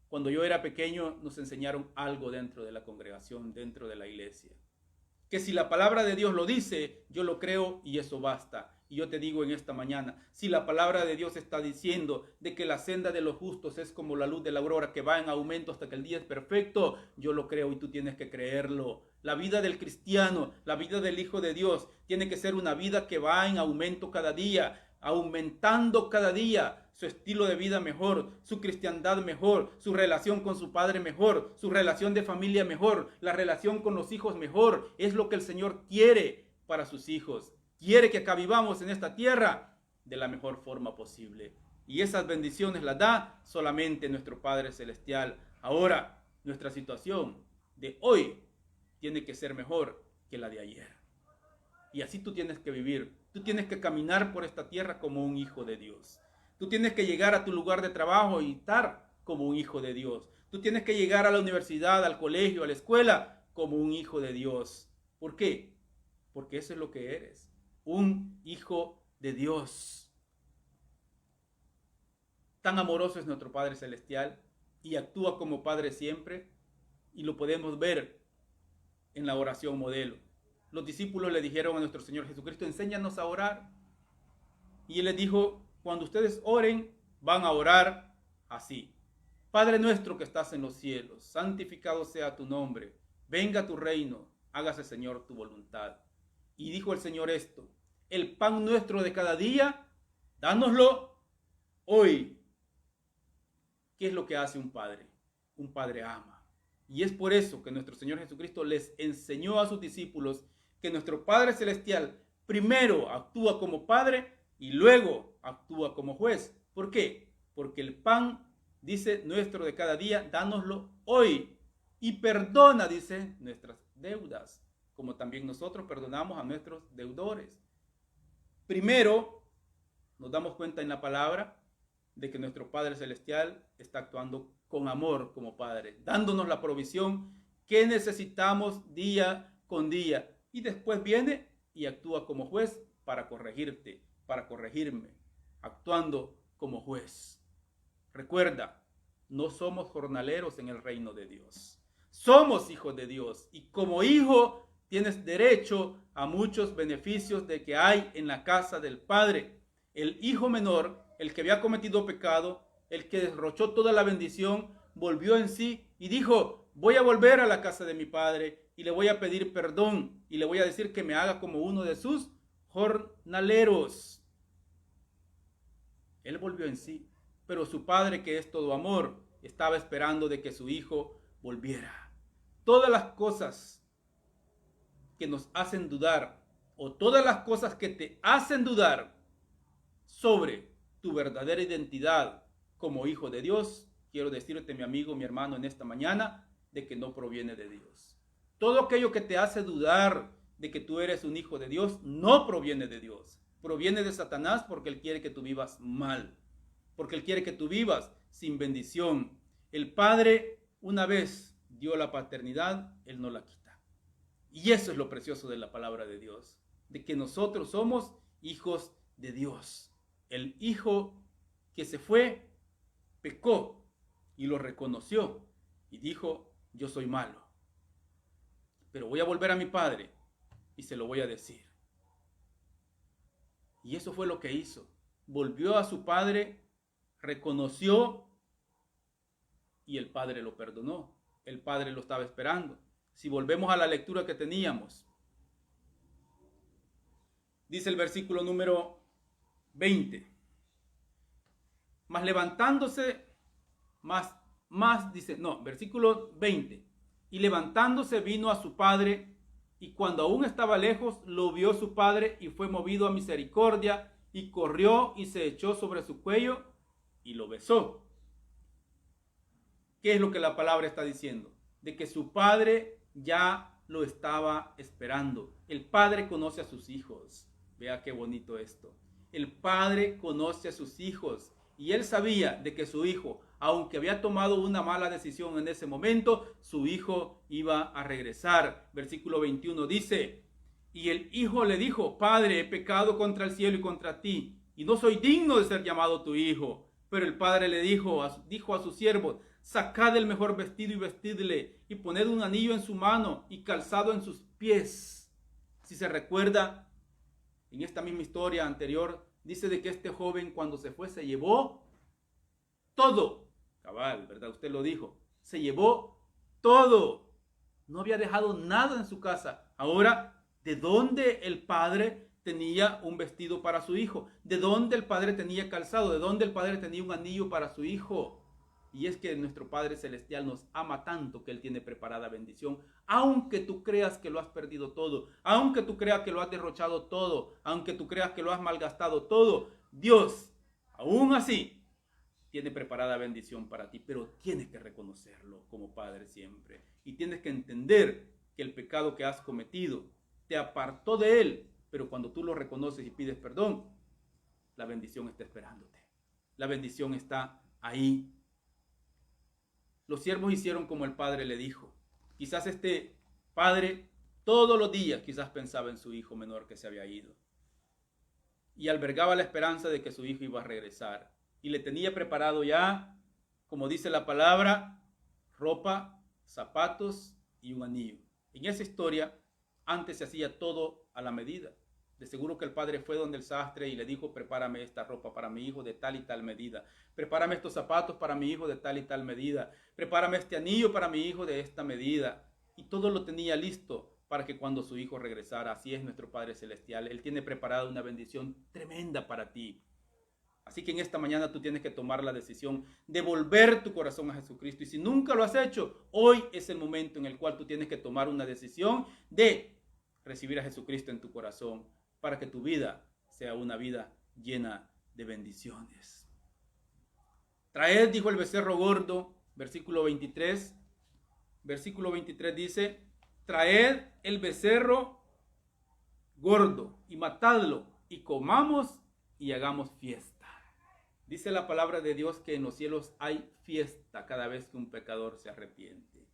Cuando yo era pequeño nos enseñaron algo dentro de la congregación, dentro de la iglesia, que si la palabra de Dios lo dice, yo lo creo y eso basta. Y yo te digo en esta mañana, si la palabra de Dios está diciendo de que la senda de los justos es como la luz de la aurora que va en aumento hasta que el día es perfecto, yo lo creo y tú tienes que creerlo. La vida del cristiano, la vida del hijo de Dios, tiene que ser una vida que va en aumento cada día, aumentando cada día su estilo de vida mejor, su cristiandad mejor, su relación con su padre mejor, su relación de familia mejor, la relación con los hijos mejor. Es lo que el Señor quiere para sus hijos. Quiere que acá vivamos en esta tierra de la mejor forma posible. Y esas bendiciones las da solamente nuestro Padre Celestial. Ahora, nuestra situación de hoy tiene que ser mejor que la de ayer. Y así tú tienes que vivir. Tú tienes que caminar por esta tierra como un hijo de Dios. Tú tienes que llegar a tu lugar de trabajo y estar como un hijo de Dios. Tú tienes que llegar a la universidad, al colegio, a la escuela, como un hijo de Dios. ¿Por qué? Porque eso es lo que eres. Un hijo de Dios. Tan amoroso es nuestro Padre Celestial y actúa como Padre siempre. Y lo podemos ver en la oración modelo. Los discípulos le dijeron a nuestro Señor Jesucristo, enséñanos a orar. Y Él les dijo, cuando ustedes oren, van a orar así. Padre nuestro que estás en los cielos, santificado sea tu nombre. Venga tu reino, hágase, Señor, tu voluntad. Y dijo el Señor esto, el pan nuestro de cada día, dánoslo hoy. ¿Qué es lo que hace un padre? Un padre ama. Y es por eso que nuestro Señor Jesucristo les enseñó a sus discípulos que nuestro Padre Celestial primero actúa como Padre y luego actúa como juez. ¿Por qué? Porque el pan, dice, nuestro de cada día, dánoslo hoy. Y perdona, dice, nuestras deudas, como también nosotros perdonamos a nuestros deudores. Primero, nos damos cuenta en la palabra de que nuestro Padre Celestial está actuando con amor como Padre, dándonos la provisión que necesitamos día con día. Y después viene y actúa como juez para corregirte, para corregirme, actuando como juez. Recuerda, no somos jornaleros en el reino de Dios. Somos hijos de Dios y como hijo tienes derecho a muchos beneficios de que hay en la casa del Padre. El hijo menor, el que había cometido pecado, el que derrochó toda la bendición, volvió en sí y dijo, voy a volver a la casa de mi padre y le voy a pedir perdón y le voy a decir que me haga como uno de sus jornaleros. Él volvió en sí, pero su padre, que es todo amor, estaba esperando de que su hijo volviera. Todas las cosas que nos hacen dudar o todas las cosas que te hacen dudar sobre tu verdadera identidad como hijo de Dios, quiero decirte, mi amigo, mi hermano, en esta mañana, de que no proviene de Dios. Todo aquello que te hace dudar de que tú eres un hijo de Dios, no proviene de Dios. proviene de Satanás porque él quiere que tú vivas mal, porque él quiere que tú vivas sin bendición. El Padre una vez dio la paternidad, él no la quita. Y eso es lo precioso de la palabra de Dios, de que nosotros somos hijos de Dios. El hijo que se fue, pecó y lo reconoció y dijo, yo soy malo, pero voy a volver a mi padre y se lo voy a decir. Y eso fue lo que hizo. Volvió a su padre, reconoció y el padre lo perdonó. El padre lo estaba esperando. Si volvemos a la lectura que teníamos, dice el versículo número 20. Mas levantándose, versículo 20. Y levantándose vino a su padre, y cuando aún estaba lejos, lo vio su padre y fue movido a misericordia, y corrió y se echó sobre su cuello y lo besó. ¿Qué es lo que la palabra está diciendo? De que su padre ya lo estaba esperando. El padre conoce a sus hijos. Vea qué bonito esto. El padre conoce a sus hijos y él sabía de que su hijo, aunque había tomado una mala decisión en ese momento, su hijo iba a regresar. Versículo 21 dice, y el hijo le dijo, Padre, he pecado contra el cielo y contra ti, y no soy digno de ser llamado tu hijo. Pero el padre le dijo a sus siervos, sacad el mejor vestido y vestidle, y poned un anillo en su mano y calzado en sus pies. Si se recuerda, en esta misma historia anterior, dice de que este joven cuando se fue se llevó todo. Cabal, ¿verdad? Usted lo dijo. Se llevó todo. No había dejado nada en su casa. Ahora, ¿de dónde el padre tenía un vestido para su hijo? ¿De dónde el padre tenía calzado? ¿De dónde el padre tenía un anillo para su hijo? Y es que nuestro Padre Celestial nos ama tanto que Él tiene preparada bendición. Aunque tú creas que lo has perdido todo, aunque tú creas que lo has derrochado todo, aunque tú creas que lo has malgastado todo, Dios, aún así, tiene preparada bendición para ti. Pero tienes que reconocerlo como Padre siempre. Y tienes que entender que el pecado que has cometido te apartó de Él. Pero cuando tú lo reconoces y pides perdón, la bendición está esperándote. La bendición está ahí. Los siervos hicieron como el padre le dijo. Quizás este padre todos los días quizás pensaba en su hijo menor que se había ido. Y albergaba la esperanza de que su hijo iba a regresar. Y le tenía preparado ya, como dice la palabra, ropa, zapatos y un anillo. En esa historia, antes se hacía todo a la medida. De seguro que el padre fue donde el sastre y le dijo, prepárame esta ropa para mi hijo de tal y tal medida. Prepárame estos zapatos para mi hijo de tal y tal medida. Prepárame este anillo para mi hijo de esta medida. Y todo lo tenía listo para que cuando su hijo regresara. Así es nuestro Padre Celestial. Él tiene preparada una bendición tremenda para ti. Así que en esta mañana tú tienes que tomar la decisión de volver tu corazón a Jesucristo. Y si nunca lo has hecho, hoy es el momento en el cual tú tienes que tomar una decisión de recibir a Jesucristo en tu corazón, para que tu vida sea una vida llena de bendiciones. Traed, dijo el becerro gordo, versículo 23. Versículo 23 dice, traed el becerro gordo y matadlo y comamos y hagamos fiesta. Dice la palabra de Dios que en los cielos hay fiesta cada vez que un pecador se arrepiente.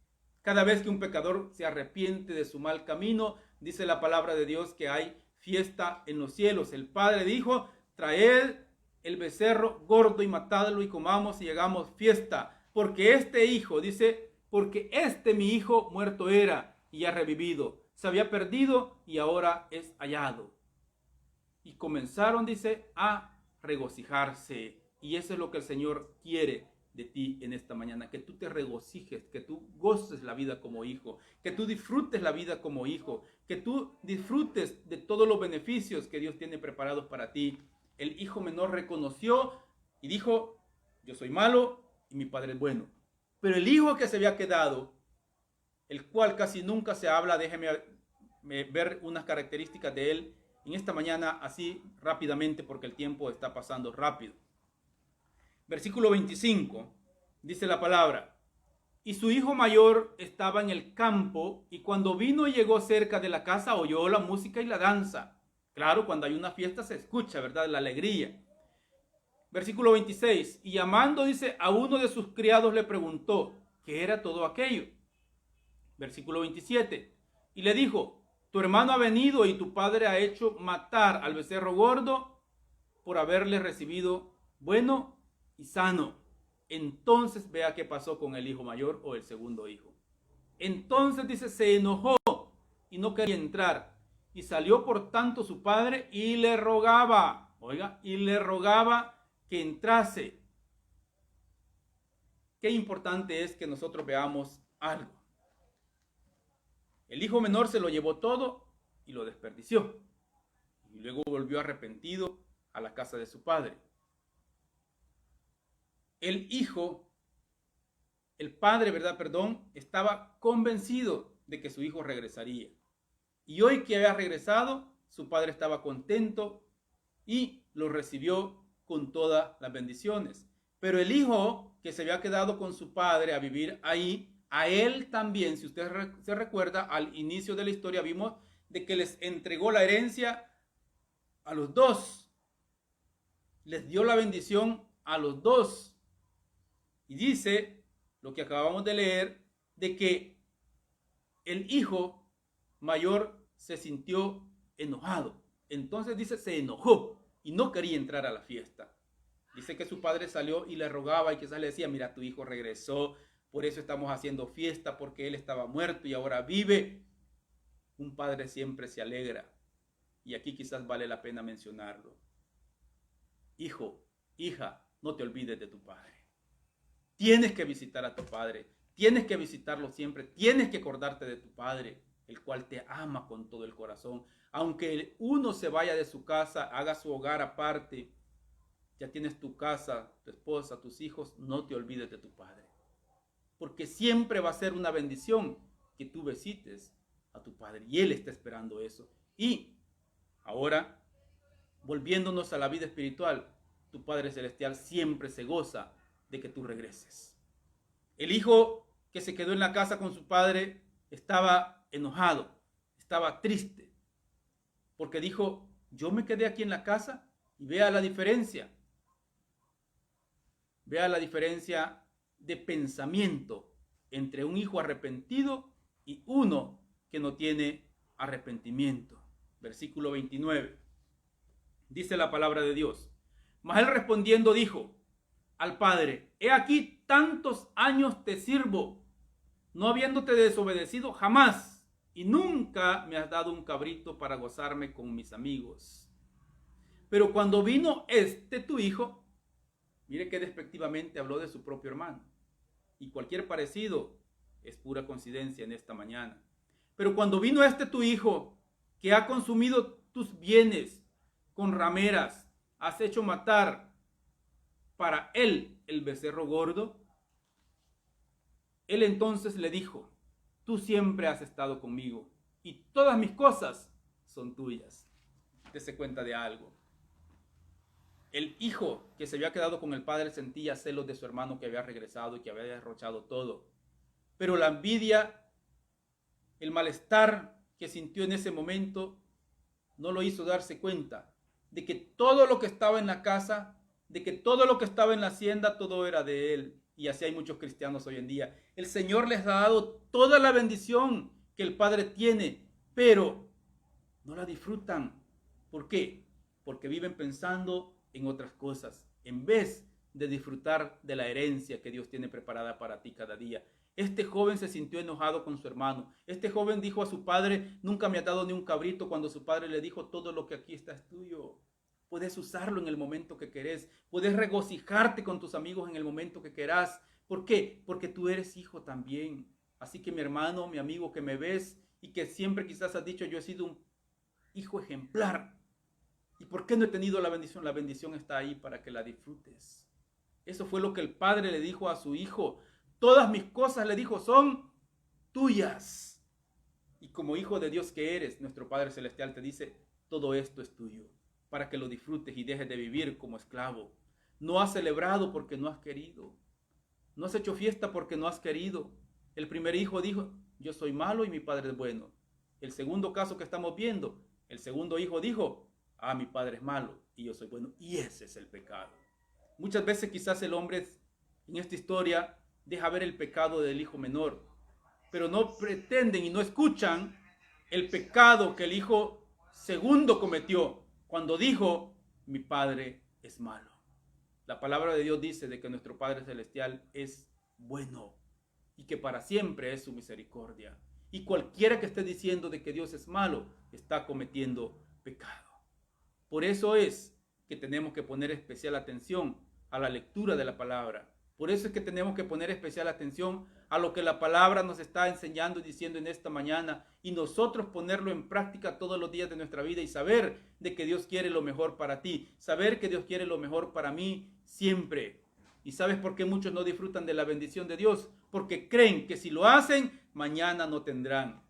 Cada vez que un pecador se arrepiente de su mal camino, dice la palabra de Dios que hay fiesta en los cielos. El Padre dijo, traed el becerro gordo y matadlo y comamos y hagamos fiesta. Porque este hijo, dice, porque este mi hijo muerto era y ha revivido. Se había perdido y ahora es hallado. Y comenzaron, dice, a regocijarse. Y eso es lo que el Señor quiere de ti en esta mañana, que tú te regocijes, que tú goces la vida como hijo, que tú disfrutes la vida como hijo, que tú disfrutes de todos los beneficios que Dios tiene preparados para ti. El hijo menor reconoció y dijo, yo soy malo y mi padre es bueno. Pero el hijo que se había quedado, el cual casi nunca se habla, déjeme ver unas características de él en esta mañana así rápidamente porque el tiempo está pasando rápido. Versículo 25, dice la palabra, y su hijo mayor estaba en el campo, y cuando vino y llegó cerca de la casa, oyó la música y la danza. Claro, cuando hay una fiesta se escucha, ¿verdad? La alegría. Versículo 26. Y llamando, dice, a uno de sus criados le preguntó, ¿qué era todo aquello? Versículo 27. Y le dijo, tu hermano ha venido y tu padre ha hecho matar al becerro gordo por haberle recibido bueno y sano. Entonces vea qué pasó con el hijo mayor o el segundo hijo. Entonces dice, se enojó y no quería entrar. Y salió por tanto su padre y le rogaba, oiga, y le rogaba que entrase. Qué importante es que nosotros veamos algo. El hijo menor se lo llevó todo y lo desperdició. Y luego volvió arrepentido a la casa de su padre. El padre, ¿verdad? Perdón, estaba convencido de que su hijo regresaría. Y hoy que había regresado, su padre estaba contento y lo recibió con todas las bendiciones. Pero el hijo que se había quedado con su padre a vivir ahí, a él también, si usted se recuerda, al inicio de la historia vimos de que les entregó la herencia a los dos. Les dio la bendición a los dos. Y dice lo que acabamos de leer, de que el hijo mayor se sintió enojado. Entonces dice, se enojó y no quería entrar a la fiesta. Dice que su padre salió y le rogaba y quizás le decía, mira, tu hijo regresó, por eso estamos haciendo fiesta, porque él estaba muerto y ahora vive. Un padre siempre se alegra. Y aquí quizás vale la pena mencionarlo. Hijo, hija, no te olvides de tu padre. Tienes que visitar a tu padre. Tienes que visitarlo siempre. Tienes que acordarte de tu padre, el cual te ama con todo el corazón. Aunque uno se vaya de su casa, haga su hogar aparte, ya tienes tu casa, tu esposa, tus hijos, no te olvides de tu padre. Porque siempre va a ser una bendición que tú visites a tu padre. Y él está esperando eso. Y ahora, volviéndonos a la vida espiritual, tu Padre Celestial siempre se goza de que tú regreses. El hijo que se quedó en la casa con su padre estaba enojado, estaba triste, porque dijo, yo me quedé aquí en la casa y vea la diferencia. Vea la diferencia de pensamiento entre un hijo arrepentido y uno que no tiene arrepentimiento. Versículo 29. Dice la palabra de Dios. Mas él respondiendo dijo al padre, he aquí tantos años te sirvo, no habiéndote desobedecido jamás, y nunca me has dado un cabrito para gozarme con mis amigos. Pero cuando vino tu hijo, mire que despectivamente habló de su propio hermano, y cualquier parecido es pura coincidencia en esta mañana. Pero cuando vino tu hijo, que ha consumido tus bienes con rameras, has hecho matar para él el becerro gordo, él entonces le dijo, tú siempre has estado conmigo y todas mis cosas son tuyas. Dese cuenta de algo. El hijo que se había quedado con el padre sentía celos de su hermano que había regresado y que había derrochado todo. Pero la envidia, el malestar que sintió en ese momento, no lo hizo darse cuenta de que todo lo que estaba en la casa, de que todo lo que estaba en la hacienda, todo era de él. Y así hay muchos cristianos hoy en día. El Señor les ha dado toda la bendición que el Padre tiene, pero no la disfrutan. ¿Por qué? Porque viven pensando en otras cosas, en vez de disfrutar de la herencia que Dios tiene preparada para ti cada día. Este joven se sintió enojado con su hermano. Este joven dijo a su padre, nunca me ha dado ni un cabrito, cuando su padre le dijo, todo lo que aquí está es tuyo. Puedes usarlo en el momento que querés. Puedes regocijarte con tus amigos en el momento que querás. ¿Por qué? Porque tú eres hijo también. Así que mi hermano, mi amigo que me ves y que siempre quizás has dicho, yo he sido un hijo ejemplar. ¿Y por qué no he tenido la bendición? La bendición está ahí para que la disfrutes. Eso fue lo que el padre le dijo a su hijo. Todas mis cosas, le dijo, son tuyas. Y como hijo de Dios que eres, nuestro Padre Celestial te dice, todo esto es tuyo, para que lo disfrutes y dejes de vivir como esclavo. No has celebrado porque no has querido. No has hecho fiesta porque no has querido. El primer hijo dijo, yo soy malo y mi padre es bueno. El segundo caso que estamos viendo, El segundo hijo dijo, mi padre es malo y yo soy bueno. Y ese es el pecado. Muchas veces quizás el hombre en esta historia deja ver el pecado del hijo menor, pero no pretenden y no escuchan el pecado que el hijo segundo cometió cuando dijo, mi padre es malo. La palabra de Dios dice de que nuestro Padre Celestial es bueno y que para siempre es su misericordia. Y cualquiera que esté diciendo de que Dios es malo, está cometiendo pecado. Por eso es que tenemos que poner especial atención a la lectura de la palabra. Por eso es que tenemos que poner especial atención a lo que la palabra nos está enseñando y diciendo en esta mañana, y nosotros ponerlo en práctica todos los días de nuestra vida y saber de que Dios quiere lo mejor para ti, saber que Dios quiere lo mejor para mí siempre. ¿Y sabes por qué muchos no disfrutan de la bendición de Dios? Porque creen que si lo hacen, mañana no tendrán.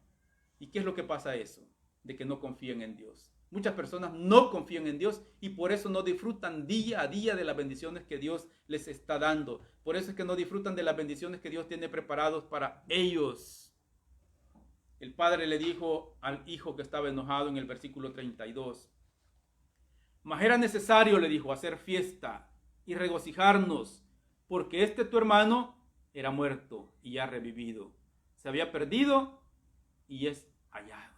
¿Y qué es lo que pasa eso? De que no confían en Dios. Muchas personas no confían en Dios y por eso no disfrutan día a día de las bendiciones que Dios les está dando. Por eso es que no disfrutan de las bendiciones que Dios tiene preparados para ellos. El padre le dijo al hijo que estaba enojado en el versículo 32. Mas era necesario, le dijo, hacer fiesta y regocijarnos, porque tu hermano era muerto y ya revivido. Se había perdido y es hallado.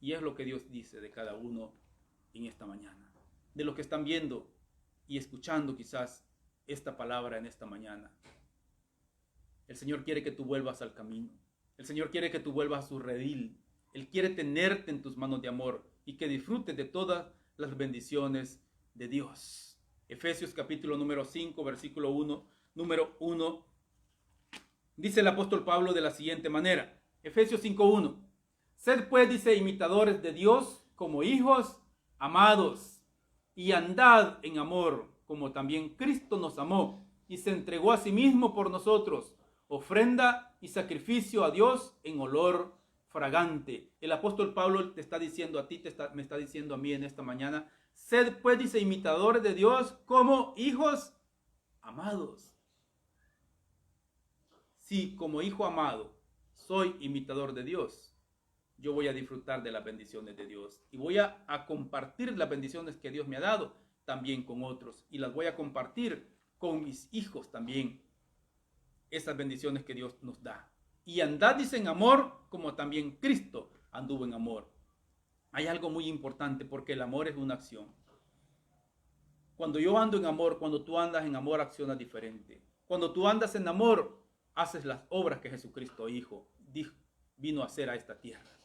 Y es lo que Dios dice de cada uno en esta mañana. De los que están viendo y escuchando quizás esta palabra en esta mañana. El Señor quiere que tú vuelvas al camino. El Señor quiere que tú vuelvas a su redil. Él quiere tenerte en tus manos de amor y que disfrutes de todas las bendiciones de Dios. Efesios capítulo número 5, versículo 1, número 1. Dice el apóstol Pablo de la siguiente manera. Efesios 5:1. Sed pues, dice, imitadores de Dios como hijos amados, y andad en amor, como también Cristo nos amó, y se entregó a sí mismo por nosotros, ofrenda y sacrificio a Dios en olor fragante. El apóstol Pablo te está diciendo a ti, me está diciendo a mí en esta mañana, sed pues, dice, imitadores de Dios como hijos amados. Si como hijo amado soy imitador de Dios, yo voy a disfrutar de las bendiciones de Dios y voy a compartir las bendiciones que Dios me ha dado también con otros y las voy a compartir con mis hijos también, esas bendiciones que Dios nos da. Y andad, dice, en amor como también Cristo anduvo en amor. Hay algo muy importante porque el amor es una acción. Cuando yo ando en amor, cuando tú andas en amor, accionas diferente. Cuando tú andas en amor, haces las obras que Jesucristo vino a hacer a esta tierra.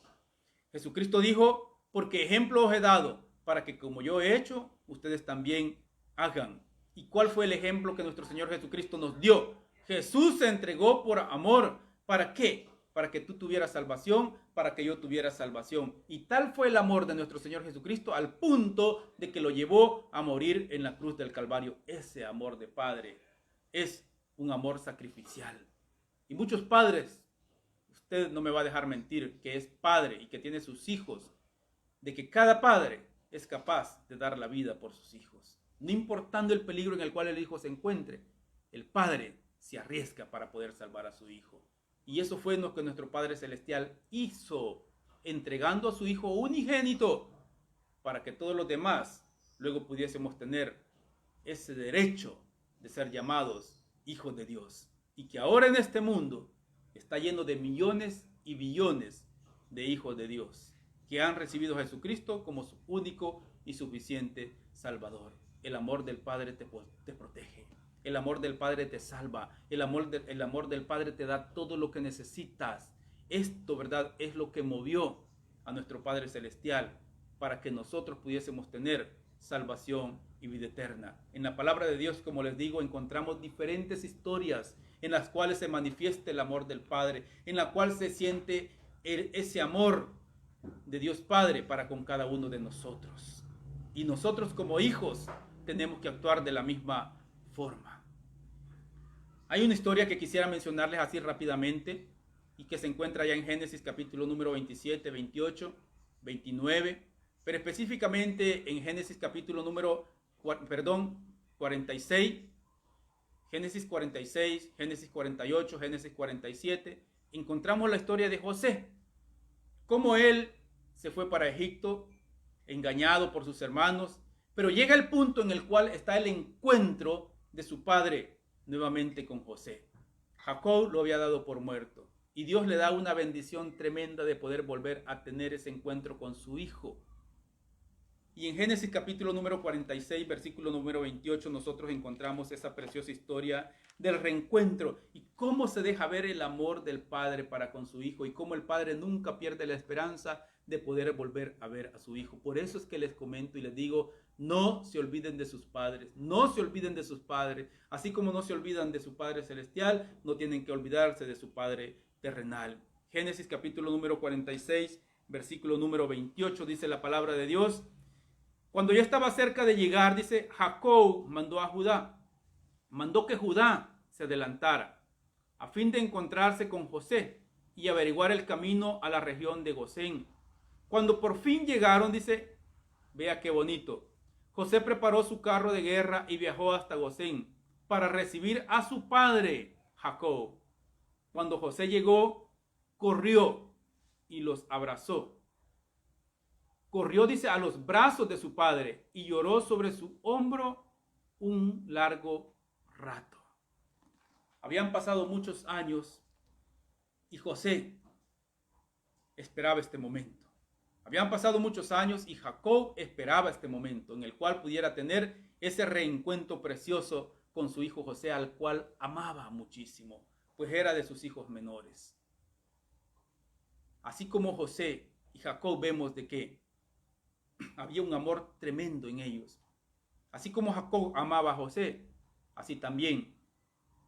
Jesucristo dijo, porque ejemplo os he dado, para que como yo he hecho, ustedes también hagan. ¿Y cuál fue el ejemplo que nuestro Señor Jesucristo nos dio? Jesús se entregó por amor. ¿Para qué? Para que tú tuvieras salvación, para que yo tuviera salvación. Y tal fue el amor de nuestro Señor Jesucristo al punto de que lo llevó a morir en la cruz del Calvario. Ese amor de Padre es un amor sacrificial. Y muchos padres, usted no me va a dejar mentir, que es padre y que tiene sus hijos, de que cada padre es capaz de dar la vida por sus hijos. No importando el peligro en el cual el hijo se encuentre, el padre se arriesga para poder salvar a su hijo. Y eso fue lo que nuestro Padre Celestial hizo, entregando a su Hijo unigénito para que todos los demás luego pudiésemos tener ese derecho de ser llamados hijos de Dios. Y que ahora en este mundo está lleno de millones y billones de hijos de Dios que han recibido a Jesucristo como su único y suficiente Salvador. El amor del Padre te protege. El amor del Padre te salva. El amor del Padre te da todo lo que necesitas. Esto, ¿verdad?, es lo que movió a nuestro Padre Celestial para que nosotros pudiésemos tener salvación y vida eterna. En la palabra de Dios, como les digo, encontramos diferentes historias en las cuales se manifiesta el amor del Padre, en la cual se siente ese amor de Dios Padre para con cada uno de nosotros. Y nosotros como hijos tenemos que actuar de la misma forma. Hay una historia que quisiera mencionarles así rápidamente y que se encuentra ya en Génesis capítulo número 27, 28, 29, pero específicamente en Génesis capítulo número 46, Génesis 46, Génesis 48, Génesis 47, encontramos la historia de José, cómo él se fue para Egipto engañado por sus hermanos, pero llega el punto en el cual está el encuentro de su padre nuevamente con José. Jacob lo había dado por muerto y Dios le da una bendición tremenda de poder volver a tener ese encuentro con su hijo. Y en Génesis capítulo número 46, versículo número 28, nosotros encontramos esa preciosa historia del reencuentro y cómo se deja ver el amor del padre para con su hijo y cómo el padre nunca pierde la esperanza de poder volver a ver a su hijo. Por eso es que les comento y les digo, no se olviden de sus padres, no se olviden de sus padres, así como no se olvidan de su Padre Celestial, no tienen que olvidarse de su Padre terrenal. Génesis capítulo número 46, versículo número 28, dice la palabra de Dios. Cuando ya estaba cerca de llegar, dice, Jacob mandó que Judá se adelantara, a fin de encontrarse con José y averiguar el camino a la región de Gosén. Cuando por fin llegaron, dice, vea qué bonito, José preparó su carro de guerra y viajó hasta Gosén para recibir a su padre, Jacob. Cuando José llegó, corrió y los abrazó. Corrió, dice, a los brazos de su padre y lloró sobre su hombro un largo rato. Habían pasado muchos años y José esperaba este momento. Habían pasado muchos años y Jacob esperaba este momento en el cual pudiera tener ese reencuentro precioso con su hijo José, al cual amaba muchísimo, pues era de sus hijos menores. Así como José y Jacob vemos de que había un amor tremendo en ellos. Así como Jacob amaba a José, así también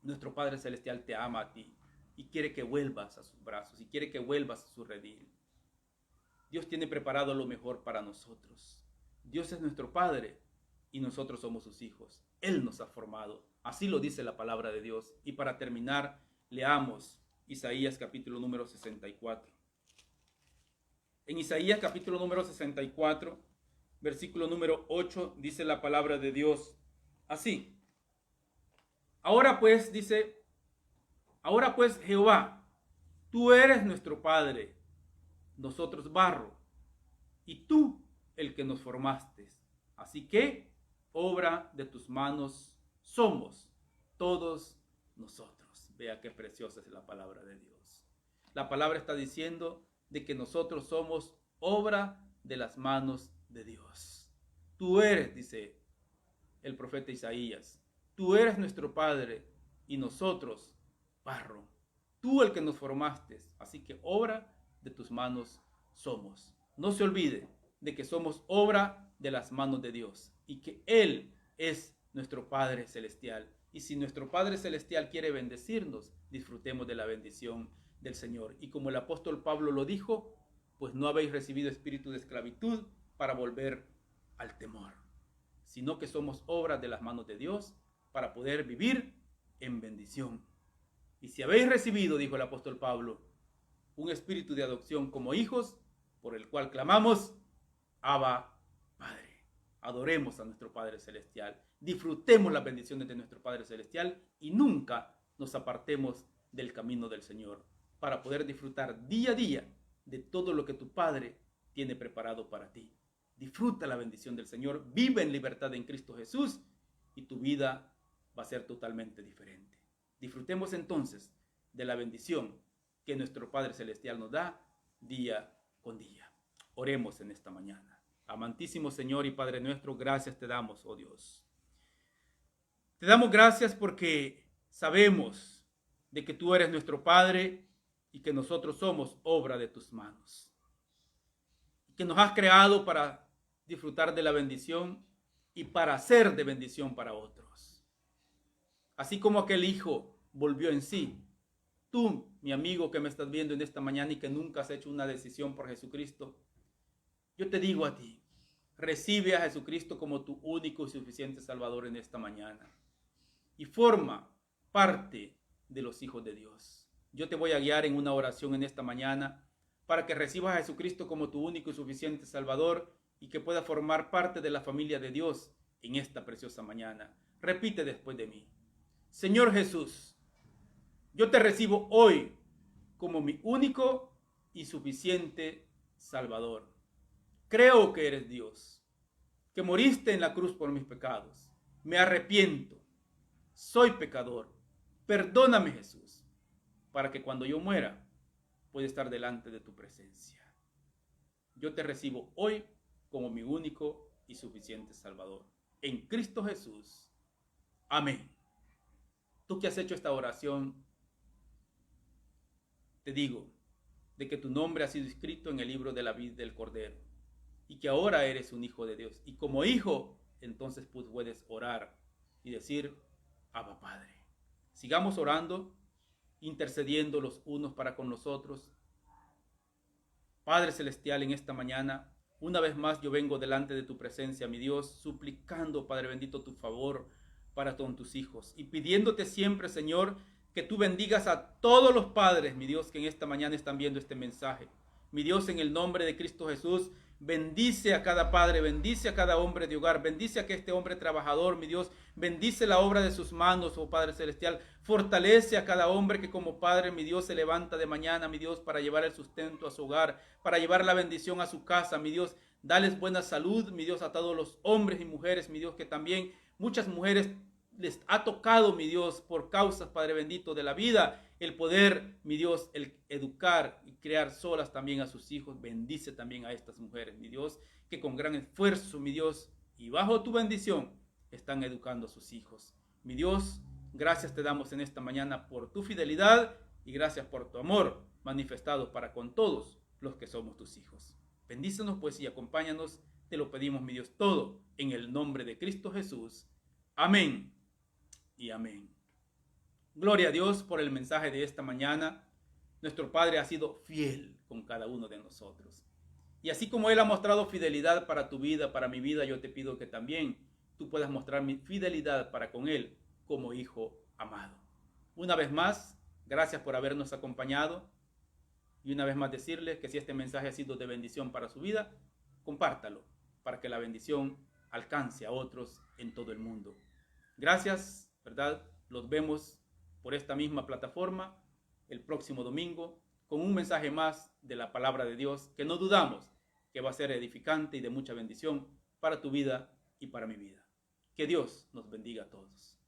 nuestro Padre Celestial te ama a ti y quiere que vuelvas a sus brazos y quiere que vuelvas a su redil. Dios tiene preparado lo mejor para nosotros. Dios es nuestro Padre y nosotros somos sus hijos. Él nos ha formado. Así lo dice la palabra de Dios. Y para terminar, leamos Isaías capítulo número 64. En Isaías capítulo número 64, versículo número 8, dice la palabra de Dios así. Ahora pues, dice, ahora pues Jehová, tú eres nuestro Padre, nosotros barro, y tú el que nos formaste. Así que, obra de tus manos somos todos nosotros. Vea qué preciosa es la palabra de Dios. La palabra está diciendo de que nosotros somos obra de las manos de Dios. Tú eres, dice el profeta Isaías, tú eres nuestro Padre y nosotros barro. Tú el que nos formaste, así que obra de tus manos somos. No se olvide de que somos obra de las manos de Dios y que Él es nuestro Padre Celestial. Y si nuestro Padre Celestial quiere bendecirnos, disfrutemos de la bendición del Señor. Y como el apóstol Pablo lo dijo, pues no habéis recibido espíritu de esclavitud para volver al temor, sino que somos obras de las manos de Dios para poder vivir en bendición. Y si habéis recibido, dijo el apóstol Pablo, un espíritu de adopción como hijos, por el cual clamamos, Abba, Padre. Adoremos a nuestro Padre Celestial, disfrutemos las bendiciones de nuestro Padre Celestial y nunca nos apartemos del camino del Señor, para poder disfrutar día a día de todo lo que tu Padre tiene preparado para ti. Disfruta la bendición del Señor, vive en libertad en Cristo Jesús y tu vida va a ser totalmente diferente. Disfrutemos entonces de la bendición que nuestro Padre Celestial nos da día con día. Oremos en esta mañana. Amantísimo Señor y Padre nuestro, gracias te damos, oh Dios. Te damos gracias porque sabemos de que tú eres nuestro Padre y que nosotros somos obra de tus manos. Y que nos has creado para disfrutar de la bendición y para ser de bendición para otros. Así como aquel hijo volvió en sí, tú, mi amigo que me estás viendo en esta mañana y que nunca has hecho una decisión por Jesucristo, yo te digo a ti, recibe a Jesucristo como tu único y suficiente Salvador en esta mañana y forma parte de los hijos de Dios. Yo te voy a guiar en una oración en esta mañana para que recibas a Jesucristo como tu único y suficiente Salvador y que puedas formar parte de la familia de Dios en esta preciosa mañana. Repite después de mí. Señor Jesús, yo te recibo hoy como mi único y suficiente Salvador. creo que eres Dios, que moriste en la cruz por mis pecados. Me arrepiento, soy pecador. Perdóname, Jesús, para que cuando yo muera pueda estar delante de tu presencia. Yo te recibo hoy como mi único y suficiente Salvador. En Cristo Jesús. Amén. Tú que has hecho esta oración, te digo de que tu nombre ha sido escrito en el libro de la vida del Cordero y que ahora eres un hijo de Dios. Y como hijo, entonces puedes orar y decir, Abba Padre. Sigamos orando, intercediendo los unos para con los otros. Padre Celestial, en esta mañana, una vez más yo vengo delante de tu presencia, mi Dios, suplicando, Padre bendito, tu favor para con tus hijos y pidiéndote siempre, Señor, que tú bendigas a todos los padres, mi Dios, que en esta mañana están viendo este mensaje. Mi Dios, en el nombre de Cristo Jesús, bendice a cada padre, bendice a cada hombre de hogar, bendice a este hombre trabajador, mi Dios, bendice la obra de sus manos, oh Padre Celestial, fortalece a cada hombre que como Padre, mi Dios, se levanta de mañana, mi Dios, para llevar el sustento a su hogar, para llevar la bendición a su casa, mi Dios, dales buena salud, mi Dios, a todos los hombres y mujeres, mi Dios, que también muchas mujeres les ha tocado, mi Dios, por causas, Padre bendito, de la vida, el poder, mi Dios, el educar y crear solas también a sus hijos. Bendice también a estas mujeres, mi Dios, que con gran esfuerzo, mi Dios, y bajo tu bendición, están educando a sus hijos. Mi Dios, gracias te damos en esta mañana por tu fidelidad y gracias por tu amor manifestado para con todos los que somos tus hijos. Bendícenos pues y acompáñanos, te lo pedimos, mi Dios, todo en el nombre de Cristo Jesús. Amén y amén. Gloria a Dios por el mensaje de esta mañana. Nuestro Padre ha sido fiel con cada uno de nosotros. Y así como Él ha mostrado fidelidad para tu vida, para mi vida, yo te pido que también tú puedas mostrar mi fidelidad para con Él como hijo amado. Una vez más, gracias por habernos acompañado. Y una vez más decirles que si este mensaje ha sido de bendición para su vida, compártalo para que la bendición alcance a otros en todo el mundo. Gracias, ¿verdad? Los vemos por esta misma plataforma el próximo domingo con un mensaje más de la palabra de Dios que no dudamos que va a ser edificante y de mucha bendición para tu vida y para mi vida. Que Dios nos bendiga a todos.